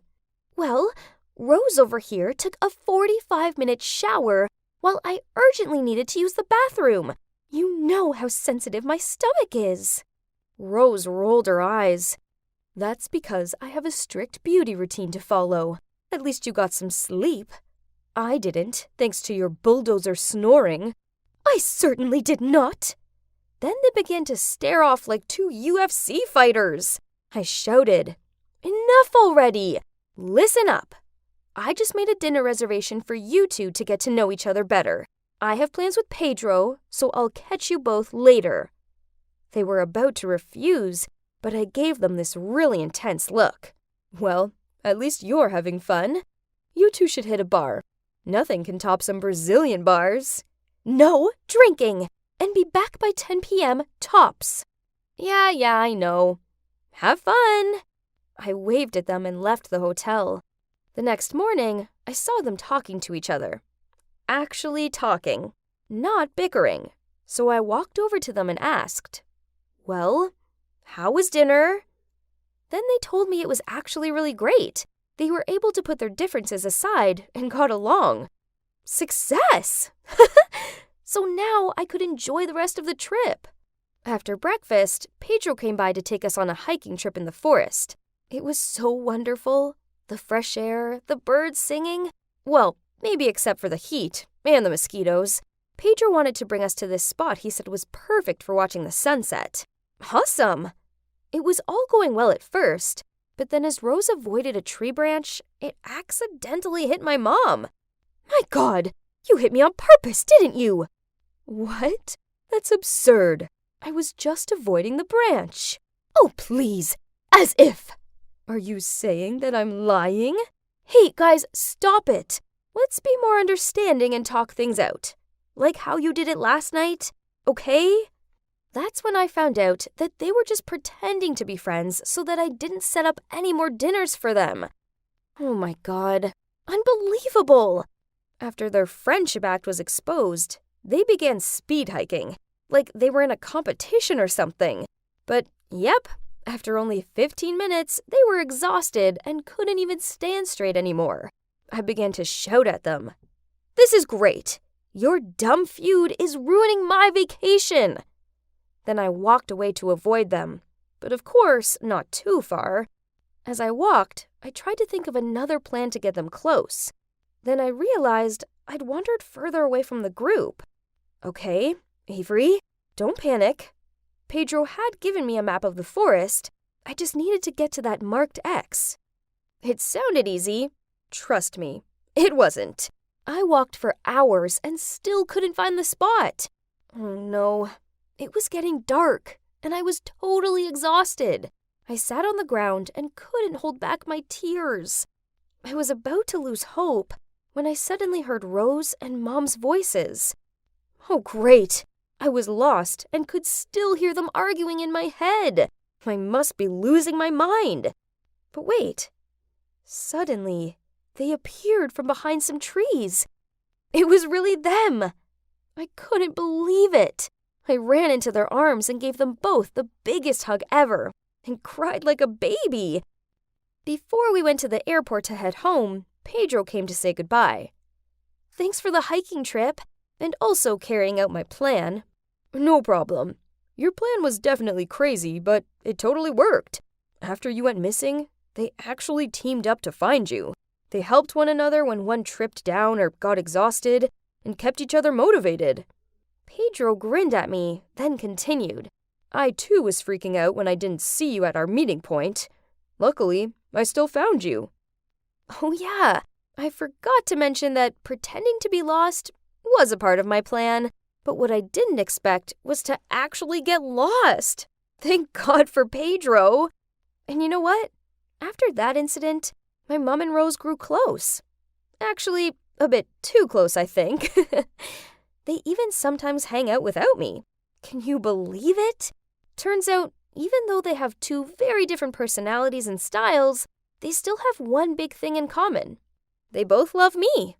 G: Well, Rose over here took a 45-minute shower while I urgently needed to use the bathroom. You know how sensitive my stomach is. Rose rolled her eyes. That's because I have a strict beauty routine to follow. At least you got some sleep. I didn't, thanks to your bulldozer snoring. I certainly did not. Then they began to stare off like two UFC fighters. I shouted, "Enough already! Listen up. I just made a dinner reservation for you two to get to know each other better. I have plans with Pedro, so I'll catch you both later." They were about to refuse, but I gave them this really intense look. Well, at least you're having fun. You two should hit a bar. Nothing can top some Brazilian bars. No drinking, and be back by 10 p.m. tops. Yeah, I know. Have fun. I waved at them and left the hotel. The next morning, I saw them talking to each other. Actually talking, not bickering. So I walked over to them and asked, "Well, how was dinner?" Then they told me it was actually really great. They were able to put their differences aside and got along. Success! So now I could enjoy the rest of the trip. After breakfast, Pedro came by to take us on a hiking trip in the forest. It was so wonderful. The fresh air, the birds singing. Well, maybe except for the heat and the mosquitoes. Pedro wanted to bring us to this spot he said was perfect for watching the sunset. Awesome! It was all going well at first, but then as Rose avoided a tree branch, it accidentally hit my mom. My God, you hit me on purpose, didn't you? What? That's absurd. I was just avoiding the branch. Oh, please. As if. Are you saying that I'm lying? Hey, guys, stop it. Let's be more understanding and talk things out. Like how you did it last night, okay? That's when I found out that they were just pretending to be friends so that I didn't set up any more dinners for them. Oh my God. Unbelievable. After their friendship act was exposed, they began speed hiking, like they were in a competition or something. But yep, after only 15 minutes, they were exhausted and couldn't even stand straight anymore. I began to shout at them. "This is great. Your dumb feud is ruining my vacation." Then I walked away to avoid them, but of course, not too far. As I walked, I tried to think of another plan to get them close. Then I realized I'd wandered further away from the group. Okay, Avery, don't panic. Pedro had given me a map of the forest. I just needed to get to that marked X. It sounded easy. Trust me, it wasn't. I walked for hours and still couldn't find the spot. Oh no, it was getting dark, and I was totally exhausted. I sat on the ground and couldn't hold back my tears. I was about to lose hope when I suddenly heard Rose and Mom's voices. Oh, great! I was lost and could still hear them arguing in my head. I must be losing my mind. But wait. Suddenly, they appeared from behind some trees. It was really them. I couldn't believe it. I ran into their arms and gave them both the biggest hug ever and cried like a baby. Before we went to the airport to head home, Pedro came to say goodbye. Thanks for the hiking trip and also carrying out my plan. No problem. Your plan was definitely crazy, but it totally worked. After you went missing, they actually teamed up to find you. They helped one another when one tripped down or got exhausted and kept each other motivated. Pedro grinned at me, then continued. I too was freaking out when I didn't see you at our meeting point. Luckily, I still found you. Oh yeah, I forgot to mention that pretending to be lost was a part of my plan, but what I didn't expect was to actually get lost. Thank God for Pedro. And you know what? After that incident, my mom and Rose grew close. Actually, a bit too close, I think. They even sometimes hang out without me. Can you believe it? Turns out, even though they have two very different personalities and styles, they still have one big thing in common. They both love me.